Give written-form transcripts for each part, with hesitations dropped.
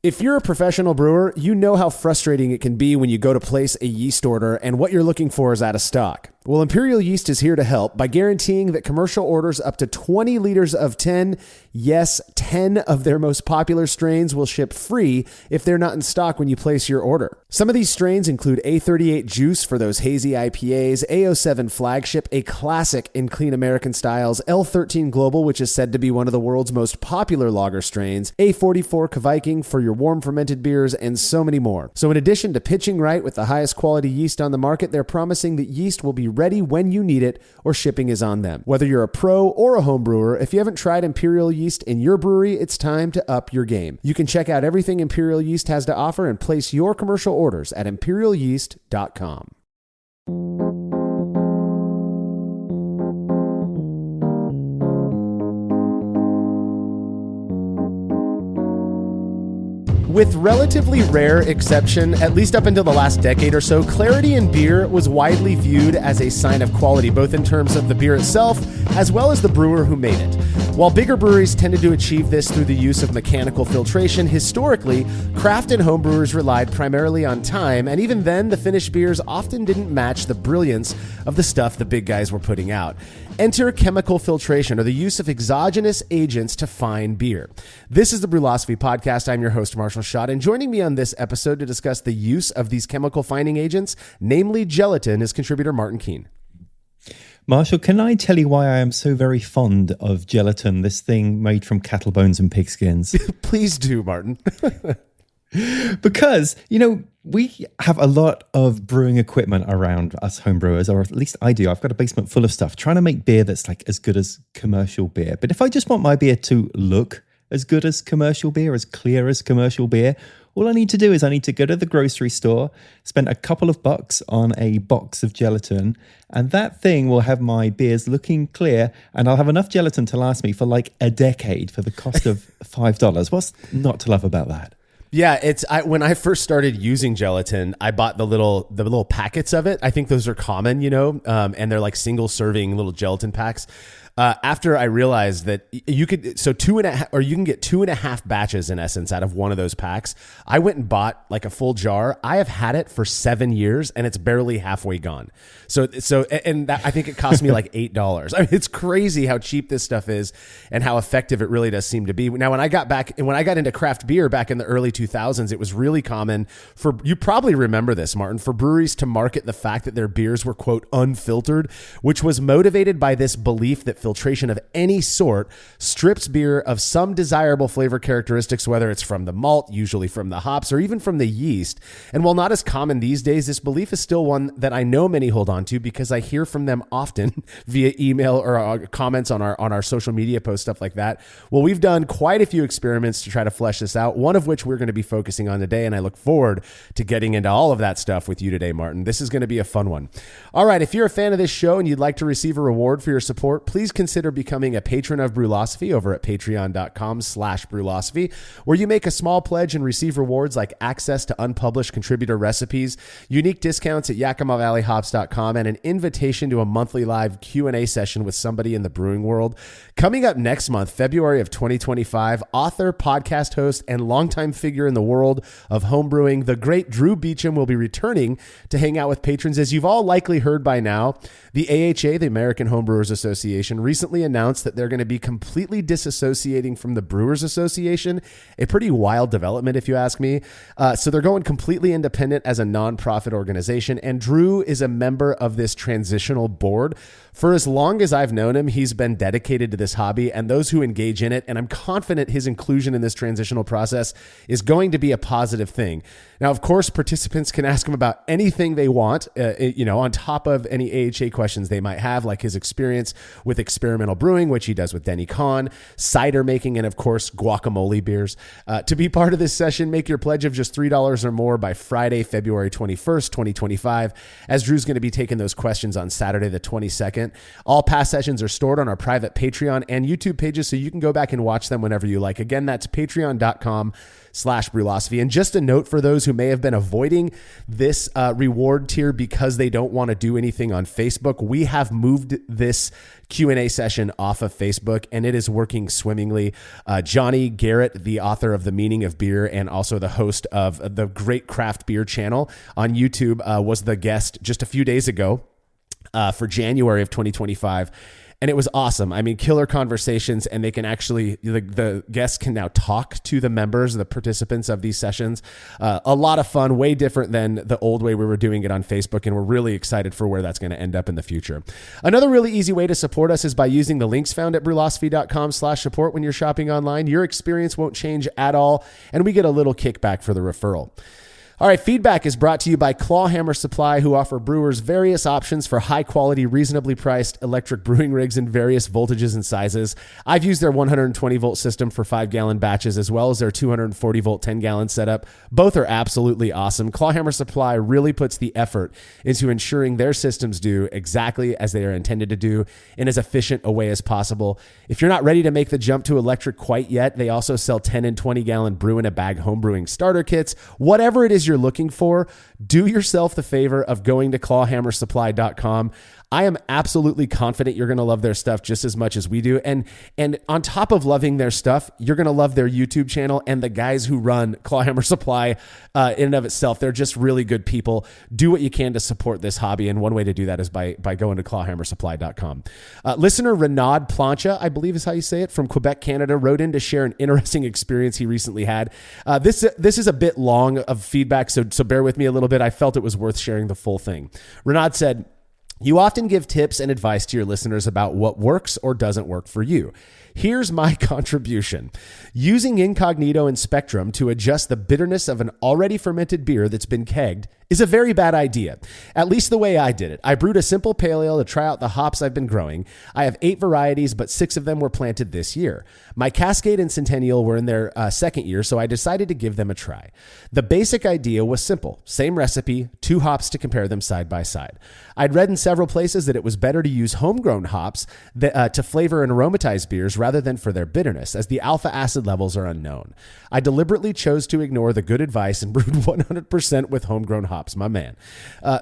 If you're a professional brewer, you know how frustrating it can be when you go to place a yeast order and what you're looking for is out of stock. Well, Imperial Yeast is here to help by guaranteeing that commercial orders up to 20 liters of 10, yes, 10 of their most popular strains will ship free if they're not in stock when you place your order. Some of these strains include A38 Juice for those hazy IPAs, A07 Flagship, a classic in clean American styles, L13 Global, which is said to be one of the world's most popular lager strains, A44 Kviking for your warm fermented beers, and so many more. So in addition to pitching right with the highest quality yeast on the market, they're promising that yeast will be ready when you need it, or shipping is on them. Whether you're a pro or a home brewer, if you haven't tried Imperial Yeast in your brewery, it's time to up your game. You can check out everything Imperial Yeast has to offer and place your commercial orders at imperialyeast.com. With relatively rare exception, at least up until the last decade or so, clarity in beer was widely viewed as a sign of quality, both in terms of the beer itself as well as the brewer who made it. While bigger breweries tended to achieve this through the use of mechanical filtration, historically, craft and home brewers relied primarily on time, and even then, the finished beers often didn't match the brilliance of the stuff the big guys were putting out. Enter chemical filtration, or the use of exogenous agents to fine beer. This is the Brewlosophy Podcast. I'm your host, Marshall Schott, and joining me on this episode to discuss the use of these chemical fining agents, namely gelatin, is contributor Martin Keene. Marshall, can I tell you why I am so very fond of gelatin, this thing made from cattle bones and pigskins? Please do, Martin. Because, we have a lot of brewing equipment around us homebrewers, or at least I do. I've got a basement full of stuff trying to make beer that's like as good as commercial beer. But if I just want my beer to look as good as commercial beer, as clear as commercial beer, all I need to do is I need to go to the grocery store, spend a couple of bucks on a box of gelatin, and that thing will have my beers looking clear, and I'll have enough gelatin to last me for like a decade for the cost of $5. What's not to love about that? Yeah, when I first started using gelatin, I bought the little packets of it. I think those are common, and they're like single serving little gelatin packs. After I realized that you can get 2.5 batches in essence out of one of those packs, I went and bought like a full jar. I have had it for 7 years and it's barely halfway gone. I think it cost me like $8. I mean, it's crazy how cheap this stuff is and how effective it really does seem to be. Now, when I got into craft beer back in the early 2000s, it was really common you probably remember this, Martin, for breweries to market the fact that their beers were, quote, unfiltered, which was motivated by this belief that filtration of any sort strips beer of some desirable flavor characteristics, whether it's from the malt, usually from the hops, or even from the yeast. And while not as common these days, this belief is still one that I know many hold on to because I hear from them often via email or comments on our social media posts, stuff like that. Well, we've done quite a few experiments to try to flesh this out, one of which we're going to be focusing on today, and I look forward to getting into all of that stuff with you today, Martin. This is going to be a fun one. All right, if you're a fan of this show and you'd like to receive a reward for your support, please consider becoming a patron of Brewlosophy over at patreon.com/Brewlosophy, where you make a small pledge and receive rewards like access to unpublished contributor recipes, unique discounts at YakimaValleyHops.com, and an invitation to a monthly live Q&A session with somebody in the brewing world. Coming up next month, February of 2025, author, podcast host, and longtime figure in the world of homebrewing, the great Drew Beecham, will be returning to hang out with patrons. As you've all likely heard by now, the AHA, the American Homebrewers Association, recently announced that they're going to be completely disassociating from the Brewers Association, a pretty wild development if you ask me. So they're going completely independent as a nonprofit organization, and Drew is a member of this transitional board. For as long as I've known him, he's been dedicated to this hobby and those who engage in it, and I'm confident his inclusion in this transitional process is going to be a positive thing. Now, of course, participants can ask him about anything they want, on top of any AHA questions they might have, like his experience with experimental brewing, which he does with Denny Kahn, cider making, and of course, guacamole beers. To be part of this session, make your pledge of just $3 or more by Friday, February 21st, 2025, as Drew's going to be taking those questions on Saturday, the 22nd. All past sessions are stored on our private Patreon and YouTube pages, so you can go back and watch them whenever you like. Again, that's patreon.com patreon.com/Brewlosophy. And just a note for those who may have been avoiding this reward tier because they don't want to do anything on Facebook, we have moved this Q&A session off of Facebook, and it is working swimmingly. Johnny Garrett, the author of The Meaning of Beer and also the host of the Great Craft Beer channel on YouTube, was the guest just a few days ago for January of 2025. And it was awesome. I mean, killer conversations, and they can actually, the guests can now talk to the members, the participants of these sessions. A lot of fun, way different than the old way we were doing it on Facebook, and we're really excited for where that's going to end up in the future. Another really easy way to support us is by using the links found at brewlosophy.com/support when you're shopping online. Your experience won't change at all, and we get a little kickback for the referral. All right, feedback is brought to you by Clawhammer Supply, who offer brewers various options for high-quality, reasonably priced electric brewing rigs in various voltages and sizes. I've used their 120-volt system for 5-gallon batches, as well as their 240-volt 10-gallon setup. Both are absolutely awesome. Clawhammer Supply really puts the effort into ensuring their systems do exactly as they are intended to do in as efficient a way as possible. If you're not ready to make the jump to electric quite yet, they also sell 10 and 20-gallon brew-in-a-bag homebrewing starter kits. Whatever it is you're looking for, do yourself the favor of going to clawhammersupply.com. I am absolutely confident you're going to love their stuff just as much as we do. And on top of loving their stuff, you're going to love their YouTube channel and the guys who run Clawhammer Supply in and of itself. They're just really good people. Do what you can to support this hobby. And one way to do that is by going to clawhammersupply.com. Listener Renaud Plancha, I believe is how you say it, from Quebec, Canada, wrote in to share an interesting experience he recently had. This is a bit long of feedback, so bear with me a little bit. I felt it was worth sharing the full thing. Renaud said, "You often give tips and advice to your listeners about what works or doesn't work for you. Here's my contribution. Using Incognito and Spectrum to adjust the bitterness of an already fermented beer that's been kegged is a very bad idea, at least the way I did it. I brewed a simple pale ale to try out the hops I've been growing. I have 8 varieties, but 6 of them were planted this year. My Cascade and Centennial were in their second year, so I decided to give them a try. The basic idea was simple. Same recipe, 2 hops to compare them side by side. I'd read in several places that it was better to use homegrown hops to flavor and aromatize beers rather than for their bitterness, as the alpha acid levels are unknown. I deliberately chose to ignore the good advice and brewed 100% with homegrown hops, my man.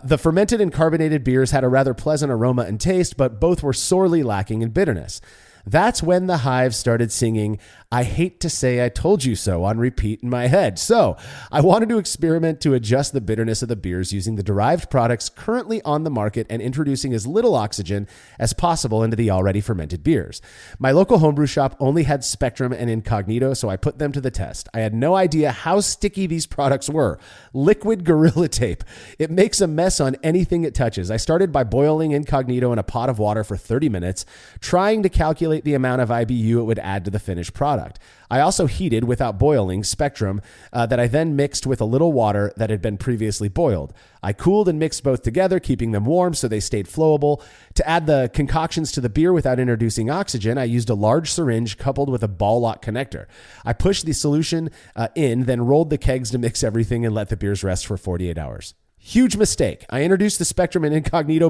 The fermented and carbonated beers had a rather pleasant aroma and taste, but both were sorely lacking in bitterness. That's when the hive started singing, 'I hate to say I told you so' on repeat in my head. So I wanted to experiment to adjust the bitterness of the beers using the derived products currently on the market and introducing as little oxygen as possible into the already fermented beers. My local homebrew shop only had Spectrum and Incognito, so I put them to the test. I had no idea how sticky these products were. Liquid Gorilla Tape. It makes a mess on anything it touches. I started by boiling Incognito in a pot of water for 30 minutes, trying to calculate the amount of IBU it would add to the finished product. I also heated, without boiling, Spectrum that I then mixed with a little water that had been previously boiled. I cooled and mixed both together, keeping them warm so they stayed flowable. To add the concoctions to the beer without introducing oxygen, I used a large syringe coupled with a ball lock connector. I pushed the solution in, then rolled the kegs to mix everything and let the beers rest for 48 hours. Huge mistake. I introduced the Spectrum and Incognito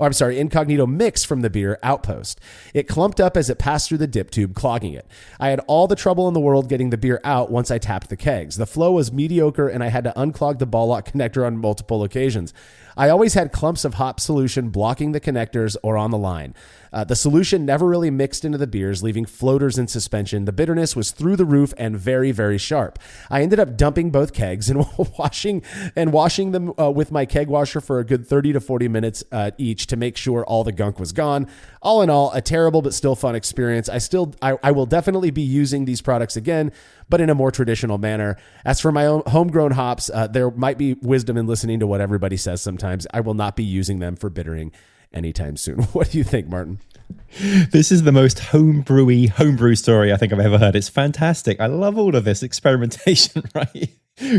Incognito mix from the beer outpost. It clumped up as it passed through the dip tube, clogging it. I had all the trouble in the world getting the beer out once I tapped the kegs. The flow was mediocre and I had to unclog the ball lock connector on multiple occasions. I always had clumps of hop solution blocking the connectors or on the line. The solution never really mixed into the beers, leaving floaters in suspension. The bitterness was through the roof and very, very sharp. I ended up dumping both kegs and washing them with my keg washer for a good 30 to 40 minutes each to make sure all the gunk was gone. All in all, a terrible but still fun experience. I will definitely be using these products again, but in a more traditional manner. As for my own homegrown hops, there might be wisdom in listening to what everybody says sometimes. I will not be using them for bittering anytime soon. What do you think, Martin? This is the most homebrew story I think I've ever heard. It's fantastic. I love all of this experimentation, right?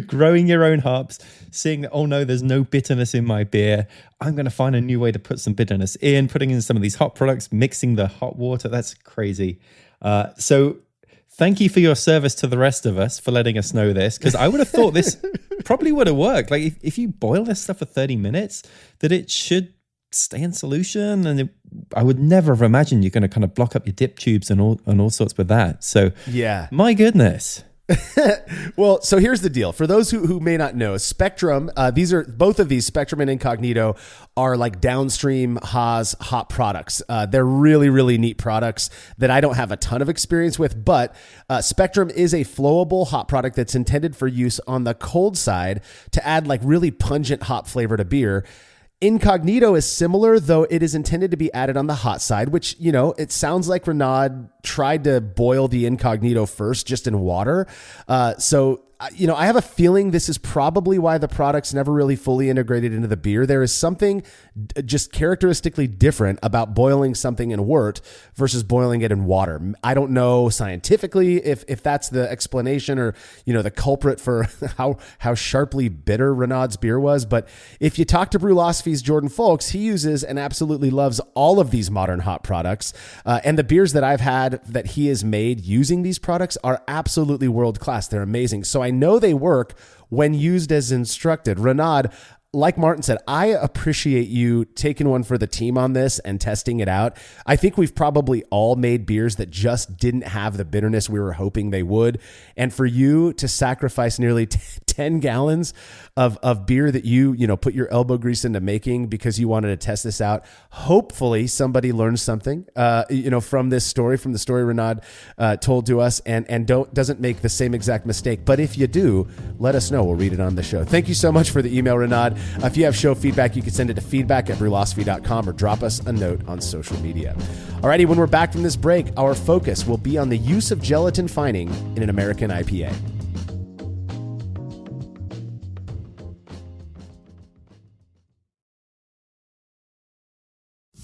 Growing your own hops, seeing that, oh no, there's no bitterness in my beer. I'm going to find a new way to put some bitterness in, putting in some of these hop products, mixing the hot water. That's crazy. So thank you for your service to the rest of us for letting us know this, because I would have thought this probably would have worked. Like if you boil this stuff for 30 minutes, that it should stay in solution, and I would never have imagined you're going to kind of block up your dip tubes and all sorts with that. So yeah, my goodness. Well, so here's the deal. For those who may not know, Spectrum, both of these, Spectrum and Incognito, are like downstream Haas hop products. They're really, really neat products that I don't have a ton of experience with, but Spectrum is a flowable hop product that's intended for use on the cold side to add like really pungent hop flavor to beer. Incognito is similar, though it is intended to be added on the hot side, which, it sounds like Renaud tried to boil the Incognito first just in water. I have a feeling this is probably why the product's never really fully integrated into the beer. There is something just characteristically different about boiling something in wort versus boiling it in water. I don't know scientifically if that's the explanation or, the culprit for how sharply bitter Renaud's beer was. But if you talk to Brewlosophy's Jordan Folks, he uses and absolutely loves all of these modern hop products. And the beers that I've had that he has made using these products are absolutely world-class. They're amazing. So I know they work when used as instructed. Renaud, like Martin said, I appreciate you taking one for the team on this and testing it out. I think we've probably all made beers that just didn't have the bitterness we were hoping they would. And for you to sacrifice nearly 10 gallons of beer that you put your elbow grease into making because you wanted to test this out, hopefully somebody learns something, from this story, from the story Renaud told to us, and doesn't make the same exact mistake. But if you do, let us know. We'll read it on the show. Thank you so much for the email, Renaud. If you have show feedback, you can send it to feedback@brewlosophy.com or drop us a note on social media. Alrighty, when we're back from this break, our focus will be on the use of gelatin fining in an American IPA.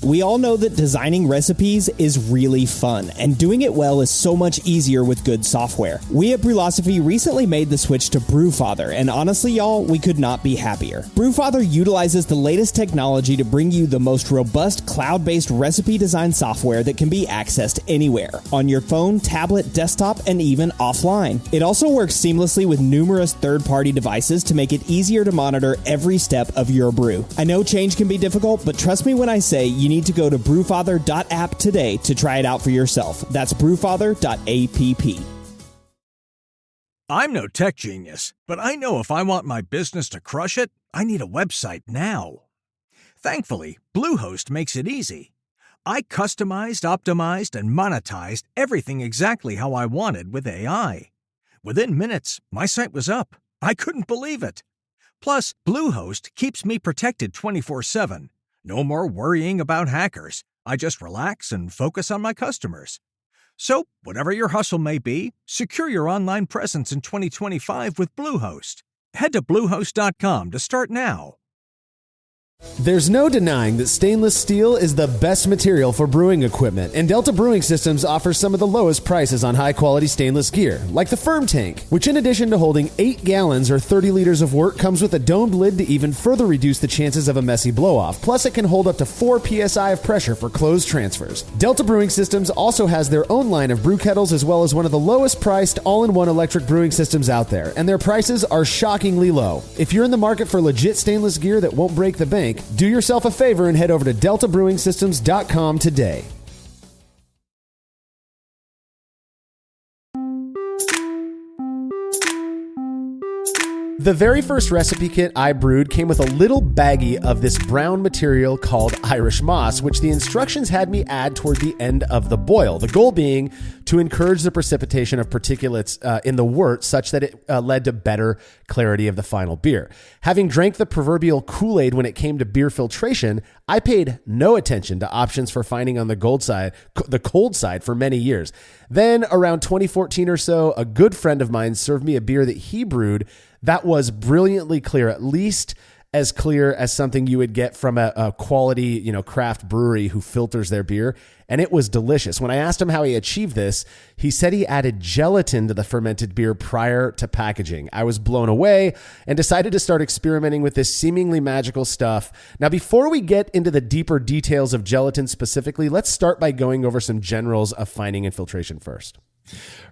We all know that designing recipes is really fun, and doing it well is so much easier with good software. We at Brewlosophy recently made the switch to Brewfather, and honestly, y'all, we could not be happier. Brewfather utilizes the latest technology to bring you the most robust cloud-based recipe design software that can be accessed anywhere, on your phone, tablet, desktop, and even offline. It also works seamlessly with numerous third-party devices to make it easier to monitor every step of your brew. I know change can be difficult, but trust me when I say you need to go to brewfather.app today to try it out for yourself. That's brewfather.app. I'm no tech genius, but I know if I want my business to crush it, I need a website now. Thankfully, Bluehost makes it easy. I customized, optimized, and monetized everything exactly how I wanted with AI. Within minutes, my site was up. I couldn't believe it. Plus, Bluehost keeps me protected 24/7. No more worrying about hackers. I just relax and focus on my customers. So, whatever your hustle may be, secure your online presence in 2025 with Bluehost. Head to Bluehost.com to start now. There's no denying that stainless steel is the best material for brewing equipment, and Delta Brewing Systems offers some of the lowest prices on high-quality stainless gear, like the Firm Tank, which in addition to holding 8 gallons or 30 liters of wort, comes with a domed lid to even further reduce the chances of a messy blow-off. Plus, it can hold up to 4 psi of pressure for closed transfers. Delta Brewing Systems also has their own line of brew kettles, as well as one of the lowest-priced all-in-one electric brewing systems out there, and their prices are shockingly low. If you're in the market for legit stainless gear that won't break the bank, do yourself a favor and head over to deltabrewingsystems.com today. The very first recipe kit I brewed came with a little baggie of this brown material called Irish moss, which the instructions had me add toward the end of the boil. The goal being to encourage the precipitation of particulates in the wort such that it led to better clarity of the final beer. Having drank the proverbial Kool-Aid when it came to beer filtration, I paid no attention to options for finding on the cold side for many years. Then around 2014 or so, a good friend of mine served me a beer that he brewed that was brilliantly clear, at least as clear as something you would get from a quality, craft brewery who filters their beer. And it was delicious. When I asked him how he achieved this, he said he added gelatin to the fermented beer prior to packaging. I was blown away and decided to start experimenting with this seemingly magical stuff. Now, before we get into the deeper details of gelatin specifically, let's start by going over some generals of fining and filtration first.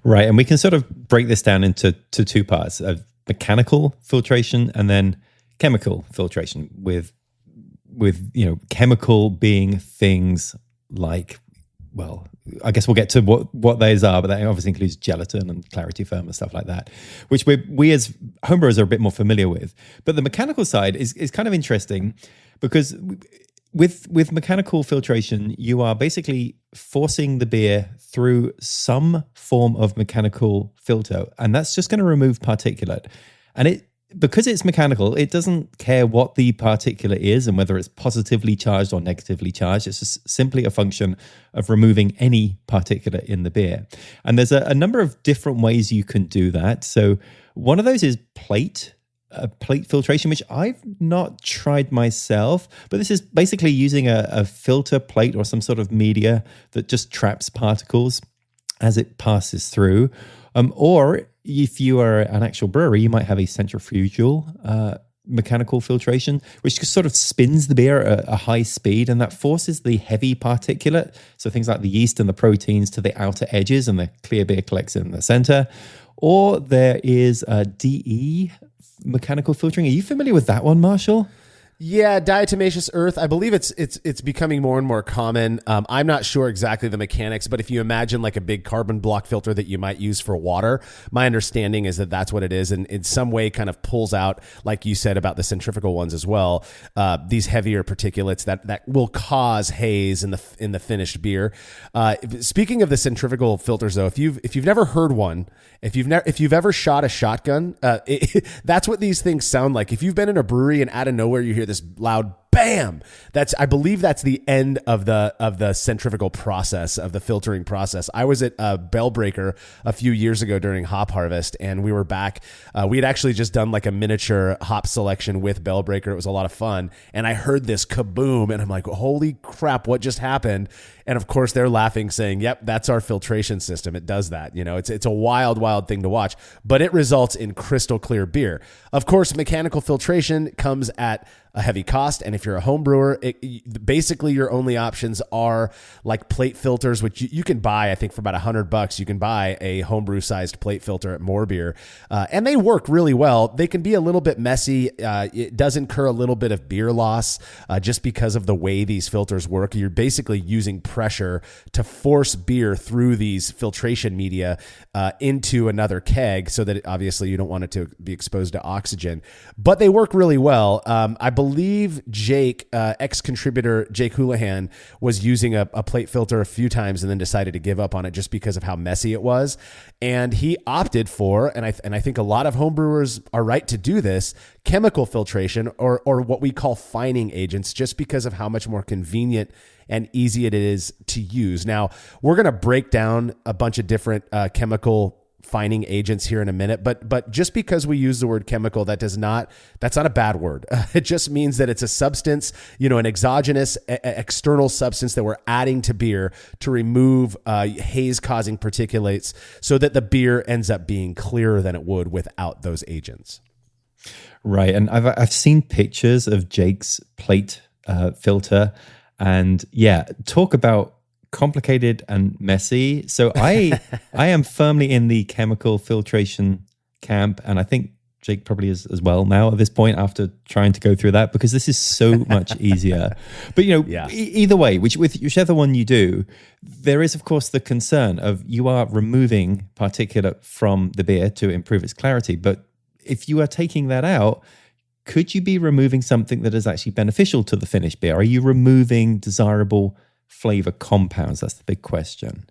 Right. And we can sort of break this down into two parts of mechanical filtration and then chemical filtration, with chemical being things like well, I guess we'll get to what those are, but that obviously includes gelatin and clarity firm and stuff like that, which we as homebrewers are a bit more familiar with. But the mechanical side is kind of interesting because with mechanical filtration, you are basically forcing the beer through some form of mechanical filter, and that's just going to remove particulate. And because it's mechanical, it doesn't care what the particulate is and whether it's positively charged or negatively charged. It's just simply a function of removing any particulate in the beer. And there's a number of different ways you can do that. So one of those is plate filtration, which I've not tried myself, but this is basically using a filter plate or some sort of media that just traps particles as it passes through. Or if you are an actual brewery, you might have a centrifugal mechanical filtration, which just sort of spins the beer at a high speed, and that forces the heavy particulate, so things like the yeast and the proteins, to the outer edges, and the clear beer collects in the center. Or there is a DE mechanical filtering. Are you familiar with that one, Marshall? Yeah, diatomaceous earth. I believe it's becoming more and more common. I'm not sure exactly the mechanics, but if you imagine like a big carbon block filter that you might use for water, my understanding is that that's what it is, and in some way kind of pulls out, like you said about the centrifugal ones as well, these heavier particulates that will cause haze in the finished beer. Speaking of the centrifugal filters, though, if you've never heard one, if you've ever shot a shotgun, that's what these things sound like. If you've been in a brewery and out of nowhere you hear this loud bam, I believe that's the end of the centrifugal process, of the filtering process. I was at Bellbreaker a few years ago during hop harvest, and we were back. We had actually just done like a miniature hop selection with Bellbreaker. It was a lot of fun, and I heard this kaboom, and I'm like, holy crap, what just happened? And of course they're laughing, saying, yep, that's our filtration system. It does that. You know, it's a wild thing to watch, but it results in crystal clear beer. Of course, mechanical filtration comes at a heavy cost. And if you're a home brewer, basically your only options are like plate filters, which you can buy, I think for about $100, you can buy a homebrew sized plate filter at More Beer. And they work really well. They can be a little bit messy. It does incur a little bit of beer loss just because of the way these filters work. You're basically using pressure to force beer through these filtration media into another keg, so that obviously you don't want it to be exposed to oxygen, but they work really well. I believe Jake, ex-contributor Jake Houlihan, was using a plate filter a few times and then decided to give up on it just because of how messy it was. And he opted for, and I think a lot of homebrewers are right to do this, chemical filtration or what we call fining agents, just because of how much more convenient and easy it is to use. Now, we're going to break down a bunch of different chemical fining agents here in a minute, but just because we use the word chemical, that's not a bad word. It just means that it's a substance, an exogenous external substance that we're adding to beer to remove haze causing particulates, so that the beer ends up being clearer than it would without those agents. Right. And I've seen pictures of Jake's plate filter, and yeah, talk about complicated and messy. So I am firmly in the chemical filtration camp, and I think Jake probably is as well now at this point, after trying to go through that, because this is so much easier. But either way, whichever one you do, there is of course the concern of you are removing particulate from the beer to improve its clarity. But if you are taking that out, could you be removing something that is actually beneficial to the finished beer? Are you removing desirable flavor compounds? That's the big question.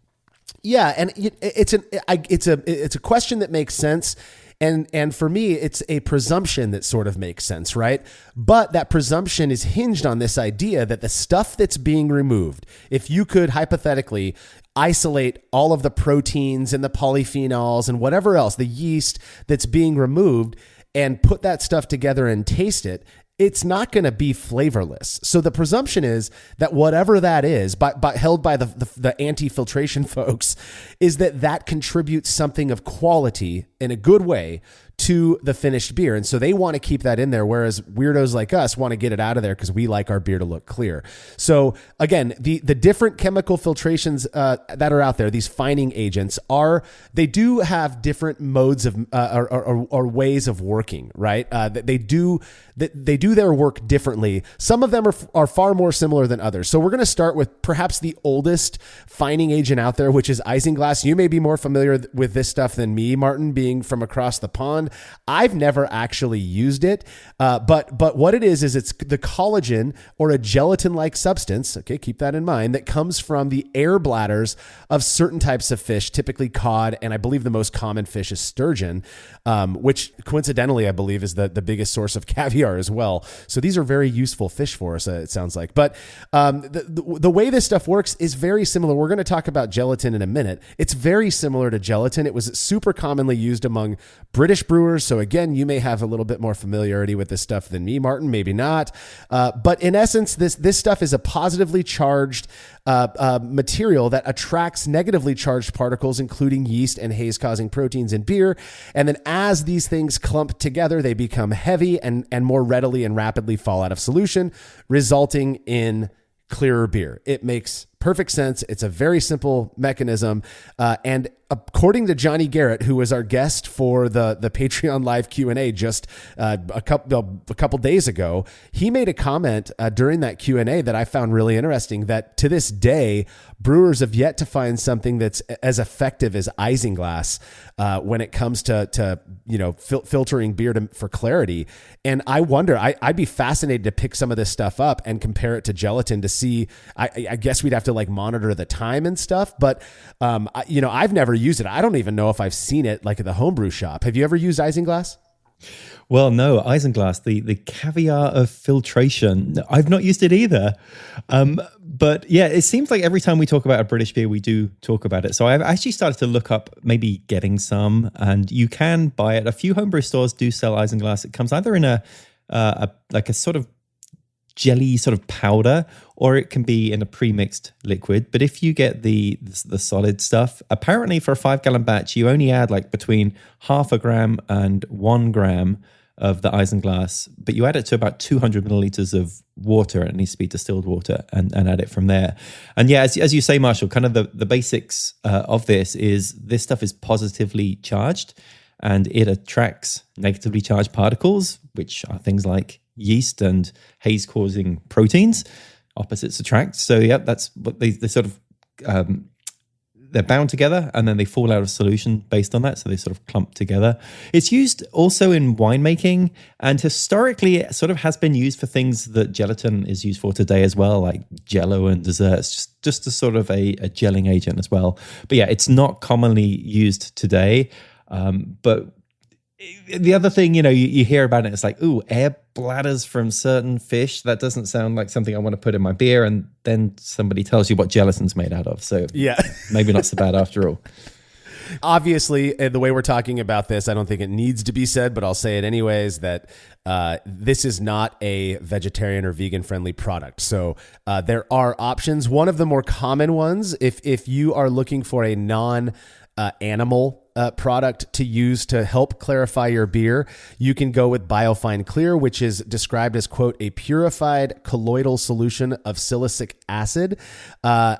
Yeah, and it's a question that makes sense, and for me, it's a presumption that sort of makes sense, right? But that presumption is hinged on this idea that the stuff that's being removed, if you could hypothetically isolate all of the proteins and the polyphenols and whatever else, the yeast that's being removed, and put that stuff together and taste it, it's not going to be flavorless. So the presumption is that whatever that is, held by the anti-filtration folks, is that contributes something of quality in a good way to the finished beer. And so they want to keep that in there, whereas weirdos like us want to get it out of there because we like our beer to look clear. So again, the different chemical filtrations that are out there, these fining agents they do have different modes of or ways of working, right? They do their work differently. Some of them are far more similar than others. So we're going to start with perhaps the oldest fining agent out there, which is isinglass. You may be more familiar with this stuff than me, Martin, being from across the pond. I've never actually used it, but what it is it's the collagen or a gelatin-like substance, okay, keep that in mind, that comes from the air bladders of certain types of fish, typically cod, and I believe the most common fish is sturgeon, which coincidentally I believe is the biggest source of caviar as well. So these are very useful fish for us, it sounds like. But the way this stuff works is very similar. We're going to talk about gelatin in a minute. It's very similar to gelatin. It was super commonly used among British brewers. So again, you may have a little bit more familiarity with this stuff than me, Martin, maybe not. But in essence, this stuff is a positively charged material that attracts negatively charged particles, including yeast and haze-causing proteins in beer. And then as these things clump together, they become heavy and more readily and rapidly fall out of solution, resulting in clearer beer. It makes perfect sense. It's a very simple mechanism. And according to Johnny Garrett, who was our guest for the Patreon live Q&A just a couple days ago, he made a comment during that Q&A that I found really interesting, that to this day, brewers have yet to find something that's as effective as isinglass when it comes to filtering beer for clarity. And I wonder, I'd be fascinated to pick some of this stuff up and compare it to gelatin to see. I guess we'd have to like monitor the time and stuff, but I've never used it. I don't even know if I've seen it like at the homebrew shop. Have you ever used isinglass? Well, no, isinglass, the caviar of filtration. I've not used it either. But yeah, it seems like every time we talk about a British beer, we do talk about it. So I've actually started to look up maybe getting some, and you can buy it. A few homebrew stores do sell isinglass. It comes either in a sort of jelly sort of powder, or it can be in a pre-mixed liquid. But if you get the solid stuff, apparently for a 5-gallon batch, you only add like between 0.5 gram and 1 gram of the isinglass, but you add it to about 200 milliliters of water. It needs to be distilled water, and add it from there. And yeah, as you say, Marshall, kind of the basics of this stuff is positively charged, and it attracts negatively charged particles, which are things like yeast and haze-causing proteins. Opposites attract. So yeah, that's what they sort of they're bound together, and then they fall out of solution based on that. So they sort of clump together. It's used also in winemaking, and historically it sort of has been used for things that gelatin is used for today as well, like jello and desserts, just as sort of a gelling agent as well. But yeah, it's not commonly used today. But the other thing, you hear about it, it's like, ooh, air bladders from certain fish. That doesn't sound like something I want to put in my beer. And then somebody tells you what gelatin's made out of. So yeah, maybe not so bad after all. Obviously, the way we're talking about this, I don't think it needs to be said, but I'll say it anyways, that this is not a vegetarian or vegan friendly product. So there are options. One of the more common ones, if you are looking for a non-animal product to use to help clarify your beer, you can go with Biofine Clear, which is described as, quote, a purified colloidal solution of silicic acid. I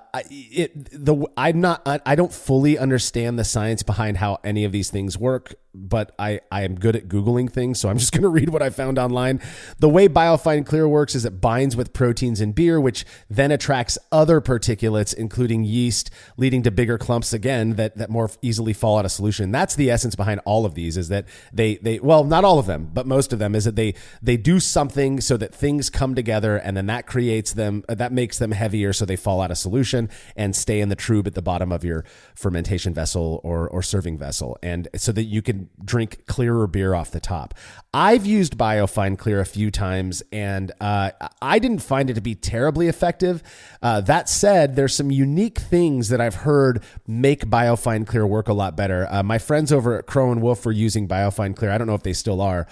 don't fully understand the science behind how any of these things work, but I am good at Googling things, so I'm just going to read what I found online. The way Biofine Clear works is it binds with proteins in beer, which then attracts other particulates, including yeast, leading to bigger clumps again that more easily fall out of solution. That's the essence behind all of these, is that they well, not all of them, but most of them, is that they do something so that things come together, and then that creates them, that makes them heavier, so they fall out of solution and stay in the tube at the bottom of your fermentation vessel or serving vessel, and so that you can drink clearer beer off the top. I've used Biofine Clear a few times, and I didn't find it to be terribly effective. That said, there's some unique things that I've heard make Biofine Clear work a lot better. My friends over at Crow and Wolf were using Biofine Clear. I don't know if they still are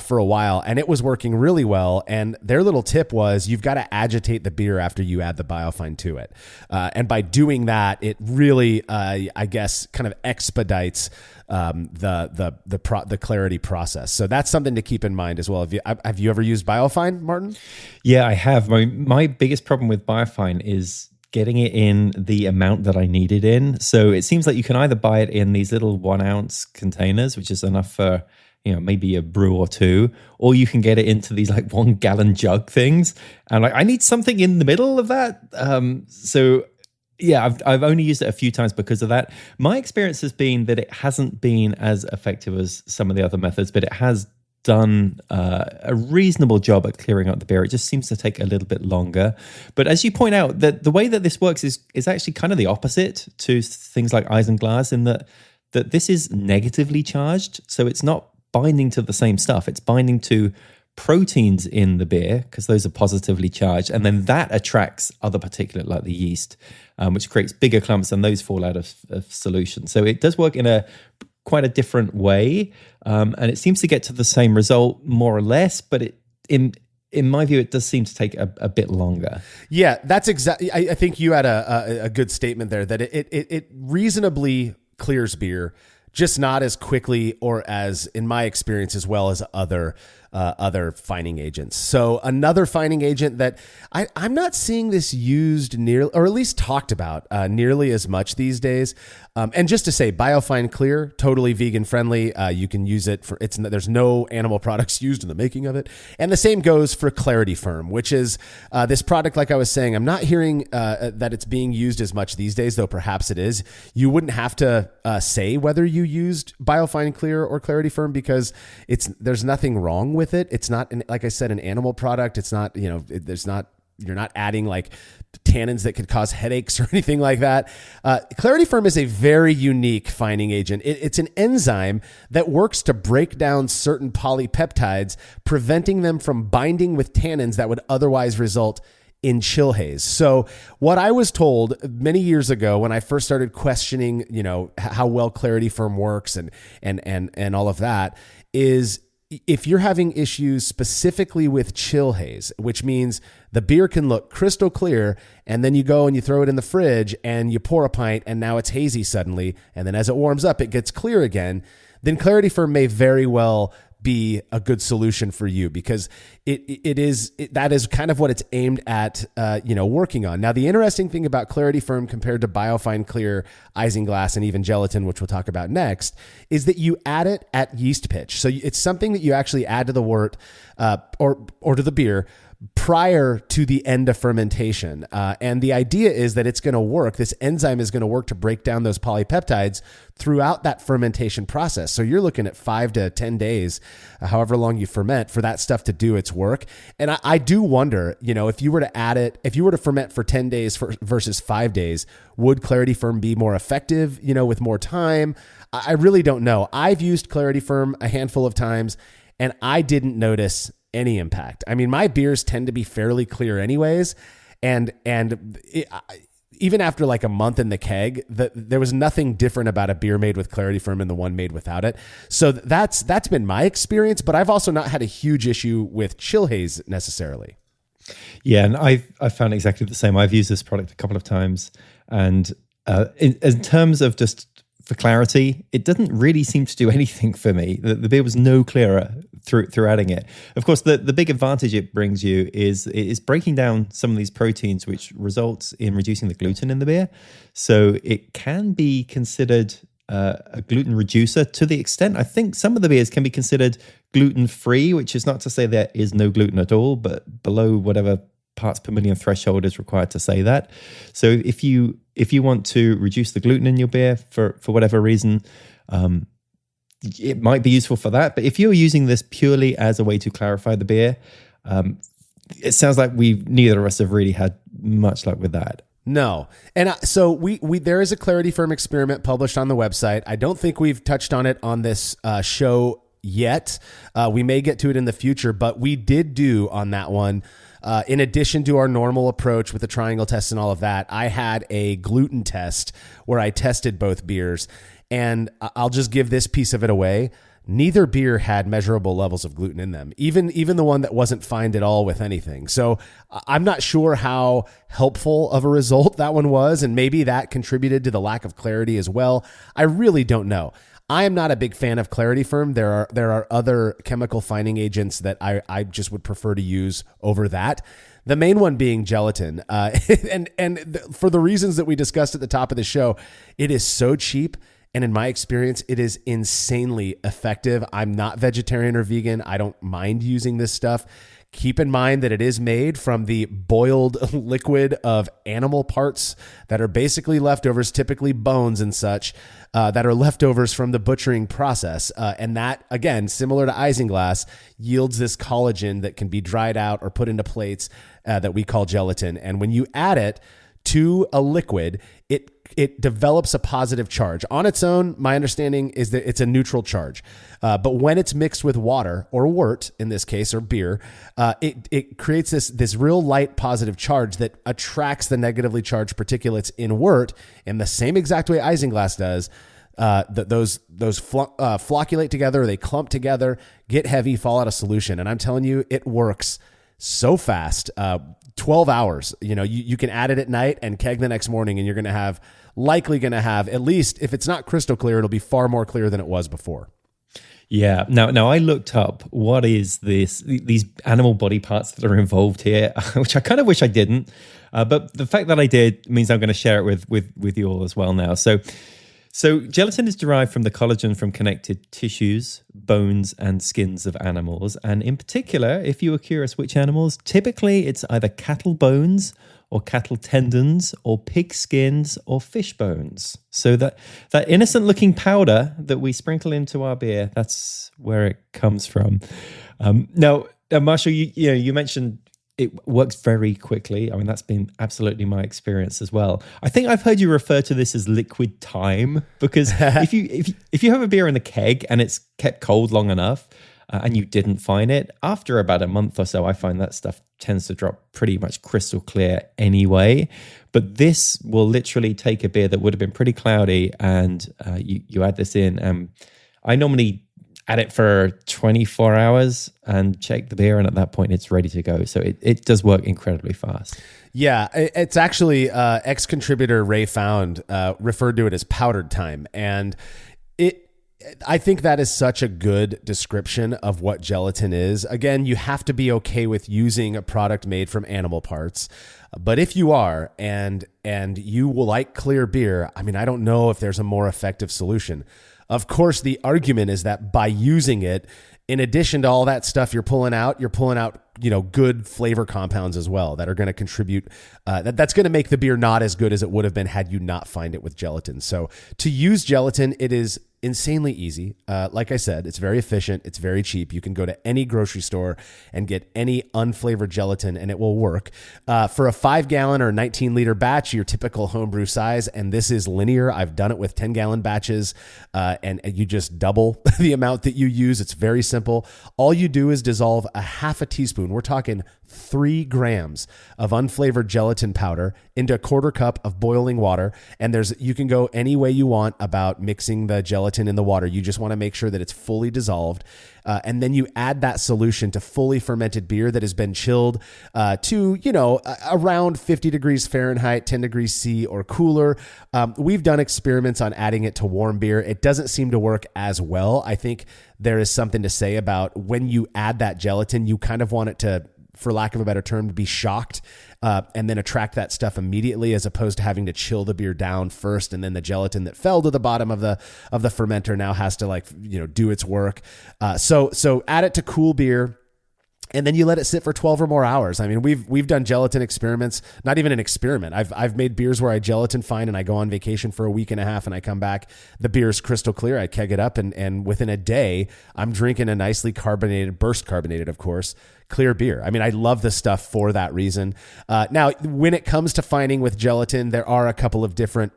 for a while, and it was working really well. And their little tip was you've got to agitate the beer after you add the Biofine to it. And by doing that, it really, I guess, kind of expedites the clarity process. So that's something to keep in mind as well. Have you ever used Biofine, Martin? Yeah, I have. My biggest problem with Biofine is getting it in the amount that I need it in. So it seems like you can either buy it in these little 1 ounce containers, which is enough for, maybe a brew or two, or you can get it into these like 1 gallon jug things. And I need something in the middle of that. So yeah, I've only used it a few times because of that. My experience has been that it hasn't been as effective as some of the other methods, but it has done a reasonable job at clearing up the beer. It just seems to take a little bit longer. But as you point out, that the way that this works is actually kind of the opposite to things like isinglass, in that this is negatively charged. So it's not binding to the same stuff. It's binding to proteins in the beer because those are positively charged. And then that attracts other particulate like the yeast, which creates bigger clumps, and those fall out of solution. So it does work in quite a different way, and it seems to get to the same result more or less, but in my view, it does seem to take a bit longer. Yeah, that's exactly. I think you had a good statement there that it reasonably clears beer, just not as quickly or as, in my experience, as well as other fining agents. So another fining agent that I'm not seeing this used nearly, or at least talked about nearly as much these days. And just to say, Biofine Clear, totally vegan friendly. You can use it for there's no animal products used in the making of it. And the same goes for Clarity Firm, which is this product. Like I was saying, I'm not hearing that it's being used as much these days, though perhaps it is. You wouldn't have to say whether you used Biofine Clear or Clarity Firm because there's nothing wrong with it. It's not, like I said, an animal product. It's not, you're not adding like tannins that could cause headaches or anything like that. Clarity Firm is a very unique fining agent. It's an enzyme that works to break down certain polypeptides, preventing them from binding with tannins that would otherwise result in chill haze. So what I was told many years ago when I first started questioning, how well Clarity Firm works and all of that, is if you're having issues specifically with chill haze, which means the beer can look crystal clear, and then you go and you throw it in the fridge and you pour a pint and now it's hazy suddenly, and then as it warms up, it gets clear again, then Clarity Firm may very well be a good solution for you because that is kind of what it's aimed at, working on. Now, the interesting thing about Clarity Firm compared to Biofine Clear, isinglass, and even gelatin, which we'll talk about next, is that you add it at yeast pitch. So it's something that you actually add to the wort or to the beer prior to the end of fermentation. And the idea is that it's going to work. This enzyme is going to work to break down those polypeptides throughout that fermentation process. So you're looking at 5 to 10 days, however long you ferment, for that stuff to do its work. And I do wonder, if you were to ferment for 10 days versus 5 days, would Clarity Firm be more effective, with more time? I really don't know. I've used Clarity Firm a handful of times and I didn't notice any impact. I mean, my beers tend to be fairly clear anyways. And even after like a month in the keg, there was nothing different about a beer made with Clarity Firm and the one made without it. So that's been my experience, but I've also not had a huge issue with chill haze necessarily. Yeah, and I've found exactly the same. I've used this product a couple of times, and in terms of just for clarity, it doesn't really seem to do anything for me. The beer was no clearer through adding it. Of course, the big advantage it brings you is breaking down some of these proteins, which results in reducing the gluten in the beer. So it can be considered a gluten reducer to the extent, I think some of the beers can be considered gluten-free, which is not to say there is no gluten at all, but below whatever parts per million threshold is required to say that. So if you want to reduce the gluten in your beer for whatever reason, it might be useful for that. But if you're using this purely as a way to clarify the beer, it sounds like neither of us have really had much luck with that. No. And so there is a Clarity Firm experiment published on the website. I don't think we've touched on it on this show yet. We may get to it in the future, but we did do on that one, in addition to our normal approach with the triangle test and all of that, I had a gluten test where I tested both beers. And I'll just give this piece of it away. Neither beer had measurable levels of gluten in them, even the one that wasn't fined at all with anything. So I'm not sure how helpful of a result that one was, and maybe that contributed to the lack of clarity as well. I really don't know. I am not a big fan of Clarity Firm. There are other chemical fining agents that I just would prefer to use over that. The main one being gelatin. And for the reasons that we discussed at the top of the show, it is so cheap. And in my experience, it is insanely effective. I'm not vegetarian or vegan. I don't mind using this stuff. Keep in mind that it is made from the boiled liquid of animal parts that are basically leftovers, typically bones and such, that are leftovers from the butchering process. And that, again, similar to isinglass, yields this collagen that can be dried out or put into plates that we call gelatin. And when you add it to a liquid, it develops a positive charge. On its own, my understanding is that it's a neutral charge. But when it's mixed with water or wort, in this case, or beer, it creates this real light positive charge that attracts the negatively charged particulates in wort in the same exact way isinglass does. Those flocculate together, they clump together, get heavy, fall out of solution. And I'm telling you, it works so fast. 12 hours, you can add it at night and keg the next morning, and you're likely going to have, at least if it's not crystal clear, it'll be far more clear than it was before. Yeah. Now I looked up what is these animal body parts that are involved here, which I kind of wish I didn't. But the fact that I did means I'm going to share it with you all as well now. So gelatin is derived from the collagen from connected tissues, bones, and skins of animals. And in particular, if you were curious which animals, typically it's either cattle bones or cattle tendons or pig skins or fish bones. So that innocent looking powder that we sprinkle into our beer, that's where it comes from. Now, Marshall, you mentioned it works very quickly. I mean, that's been absolutely my experience as well. I think I've heard you refer to this as liquid time, because if you have a beer in the keg and it's kept cold long enough and you didn't find it, after about a month or so, I find that stuff tends to drop pretty much crystal clear anyway. But this will literally take a beer that would have been pretty cloudy and you add this in. I normally add it for 24 hours and check the beer, and at that point it's ready to go. So it does work incredibly fast. Yeah, it's actually ex-contributor Ray Found referred to it as powdered time. And I think that is such a good description of what gelatin is. Again, you have to be okay with using a product made from animal parts. But if you are, and you will like clear beer, I mean, I don't know if there's a more effective solution. Of course, the argument is that by using it, in addition to all that stuff you're pulling out, good flavor compounds as well that are going to contribute. That's going to make the beer not as good as it would have been had you not find it with gelatin. So to use gelatin, it is insanely easy. Like I said, it's very efficient. It's very cheap. You can go to any grocery store and get any unflavored gelatin and it will work. For a 5-gallon or 19-liter batch, your typical homebrew size, and this is linear. I've done it with 10-gallon batches, and you just double the amount that you use. It's very simple. All you do is dissolve a half a teaspoon. We're talking 3 grams of unflavored gelatin powder into a quarter cup of boiling water. And you can go any way you want about mixing the gelatin in the water. You just want to make sure that it's fully dissolved. And then you add that solution to fully fermented beer that has been chilled to, around 50 degrees Fahrenheit, 10 degrees C or cooler. We've done experiments on adding it to warm beer. It doesn't seem to work as well. I think there is something to say about when you add that gelatin, you kind of want it to, for lack of a better term, to be shocked and then attract that stuff immediately, as opposed to having to chill the beer down first, and then the gelatin that fell to the bottom of the fermenter now has to do its work. So add it to cool beer. And then you let it sit for 12 or more hours. I mean, we've done gelatin experiments, not even an experiment. I've made beers where I gelatin fine and I go on vacation for a week and a half and I come back, the beer's crystal clear. I keg it up and within a day, I'm drinking a nicely carbonated, burst carbonated, of course, clear beer. I mean, I love this stuff for that reason. Now, when it comes to fining with gelatin, there are a couple of different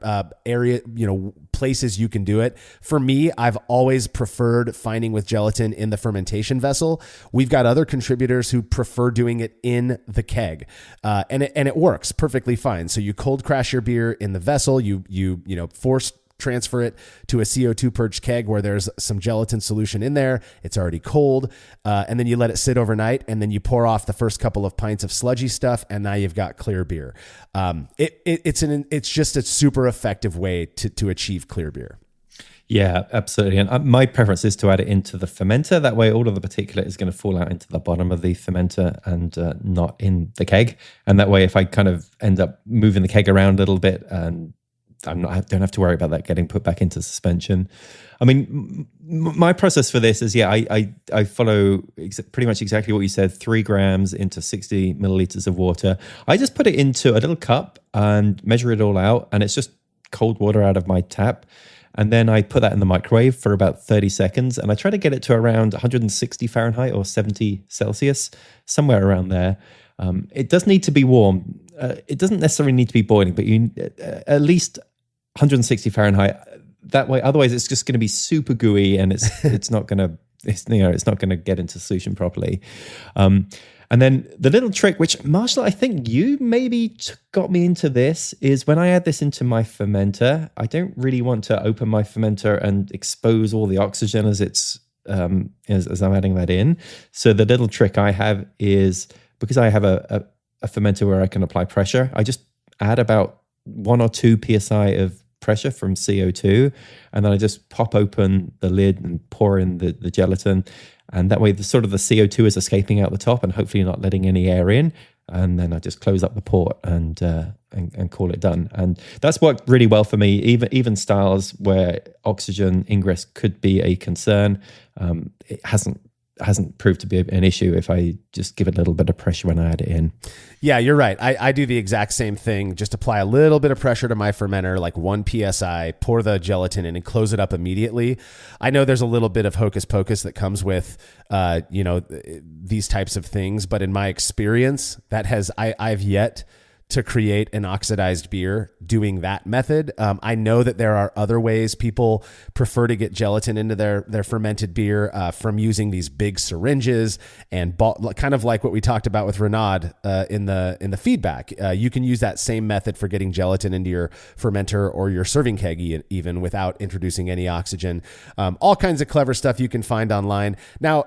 places you can do it. For me, I've always preferred fining with gelatin in the fermentation vessel. We've got other contributors who prefer doing it in the keg, and it works perfectly fine. So you cold crash your beer in the vessel. You force transfer it to a CO2 purged keg where there's some gelatin solution in there. It's already cold. And then you let it sit overnight, and then you pour off the first couple of pints of sludgy stuff, and now you've got clear beer. It's just a super effective way to achieve clear beer. Yeah, absolutely. And my preference is to add it into the fermenter. That way, all of the particulate is going to fall out into the bottom of the fermenter and not in the keg. And that way, if I kind of end up moving the keg around a little bit, and I don't have to worry about that getting put back into suspension. I mean, my process for this is, I follow pretty much exactly what you said, 3 grams into 60 milliliters of water. I just put it into a little cup and measure it all out. And it's just cold water out of my tap. And then I put that in the microwave for about 30 seconds. And I try to get it to around 160 Fahrenheit or 70 Celsius, somewhere around there. It does need to be warm. It doesn't necessarily need to be boiling, but you at least 160 Fahrenheit. That way, otherwise it's just going to be super gooey, and it's not going to it's not going to get into solution properly. And then the little trick, which Marshall, I think you maybe got me into this, is when I add this into my fermenter, I don't really want to open my fermenter and expose all the oxygen as I'm adding that in. So the little trick I have is, because I have a fermenter where I can apply pressure, I just add about 1 or 2 psi of pressure from CO2, and then I just pop open the lid and pour in the gelatin. And that way, the CO2 is escaping out the top and hopefully not letting any air in. And then I just close up the port and call it done. And that's worked really well for me. Even styles where oxygen ingress could be a concern, it hasn't proved to be an issue if I just give it a little bit of pressure when I add it in. Yeah, you're right. I do the exact same thing. Just apply a little bit of pressure to my fermenter, like 1 PSI, pour the gelatin in and close it up immediately. I know there's a little bit of hocus pocus that comes with, these types of things, but in my experience, I've yet to create an oxidized beer doing that method. I know that there are other ways people prefer to get gelatin into their fermented beer from using these big syringes and kind of like what we talked about with Renaud in the feedback. You can use that same method for getting gelatin into your fermenter or your serving keg even without introducing any oxygen. All kinds of clever stuff you can find online. Now,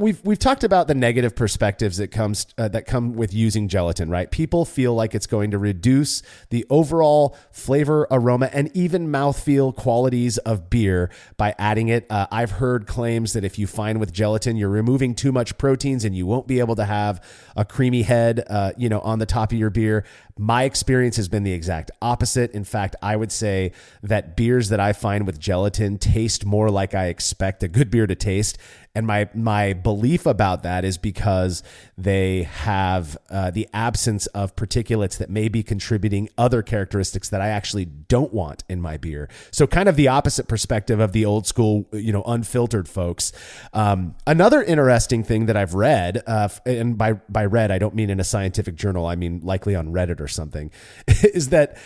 we've talked about the negative perspectives that come with using gelatin, right? People feel like it's going to reduce the overall flavor, aroma, and even mouthfeel qualities of beer by adding it. I've heard claims that if you find with gelatin, you're removing too much proteins and you won't be able to have a creamy head, on the top of your beer. My experience has been the exact opposite. In fact, I would say that beers that I find with gelatin taste more like I expect a good beer to taste. And my belief about that is because they have the absence of particulates that may be contributing other characteristics that I actually don't want in my beer. So kind of the opposite perspective of the old school, unfiltered folks. Another interesting thing that I've read, and by read, I don't mean in a scientific journal, I mean likely on Reddit or something, is that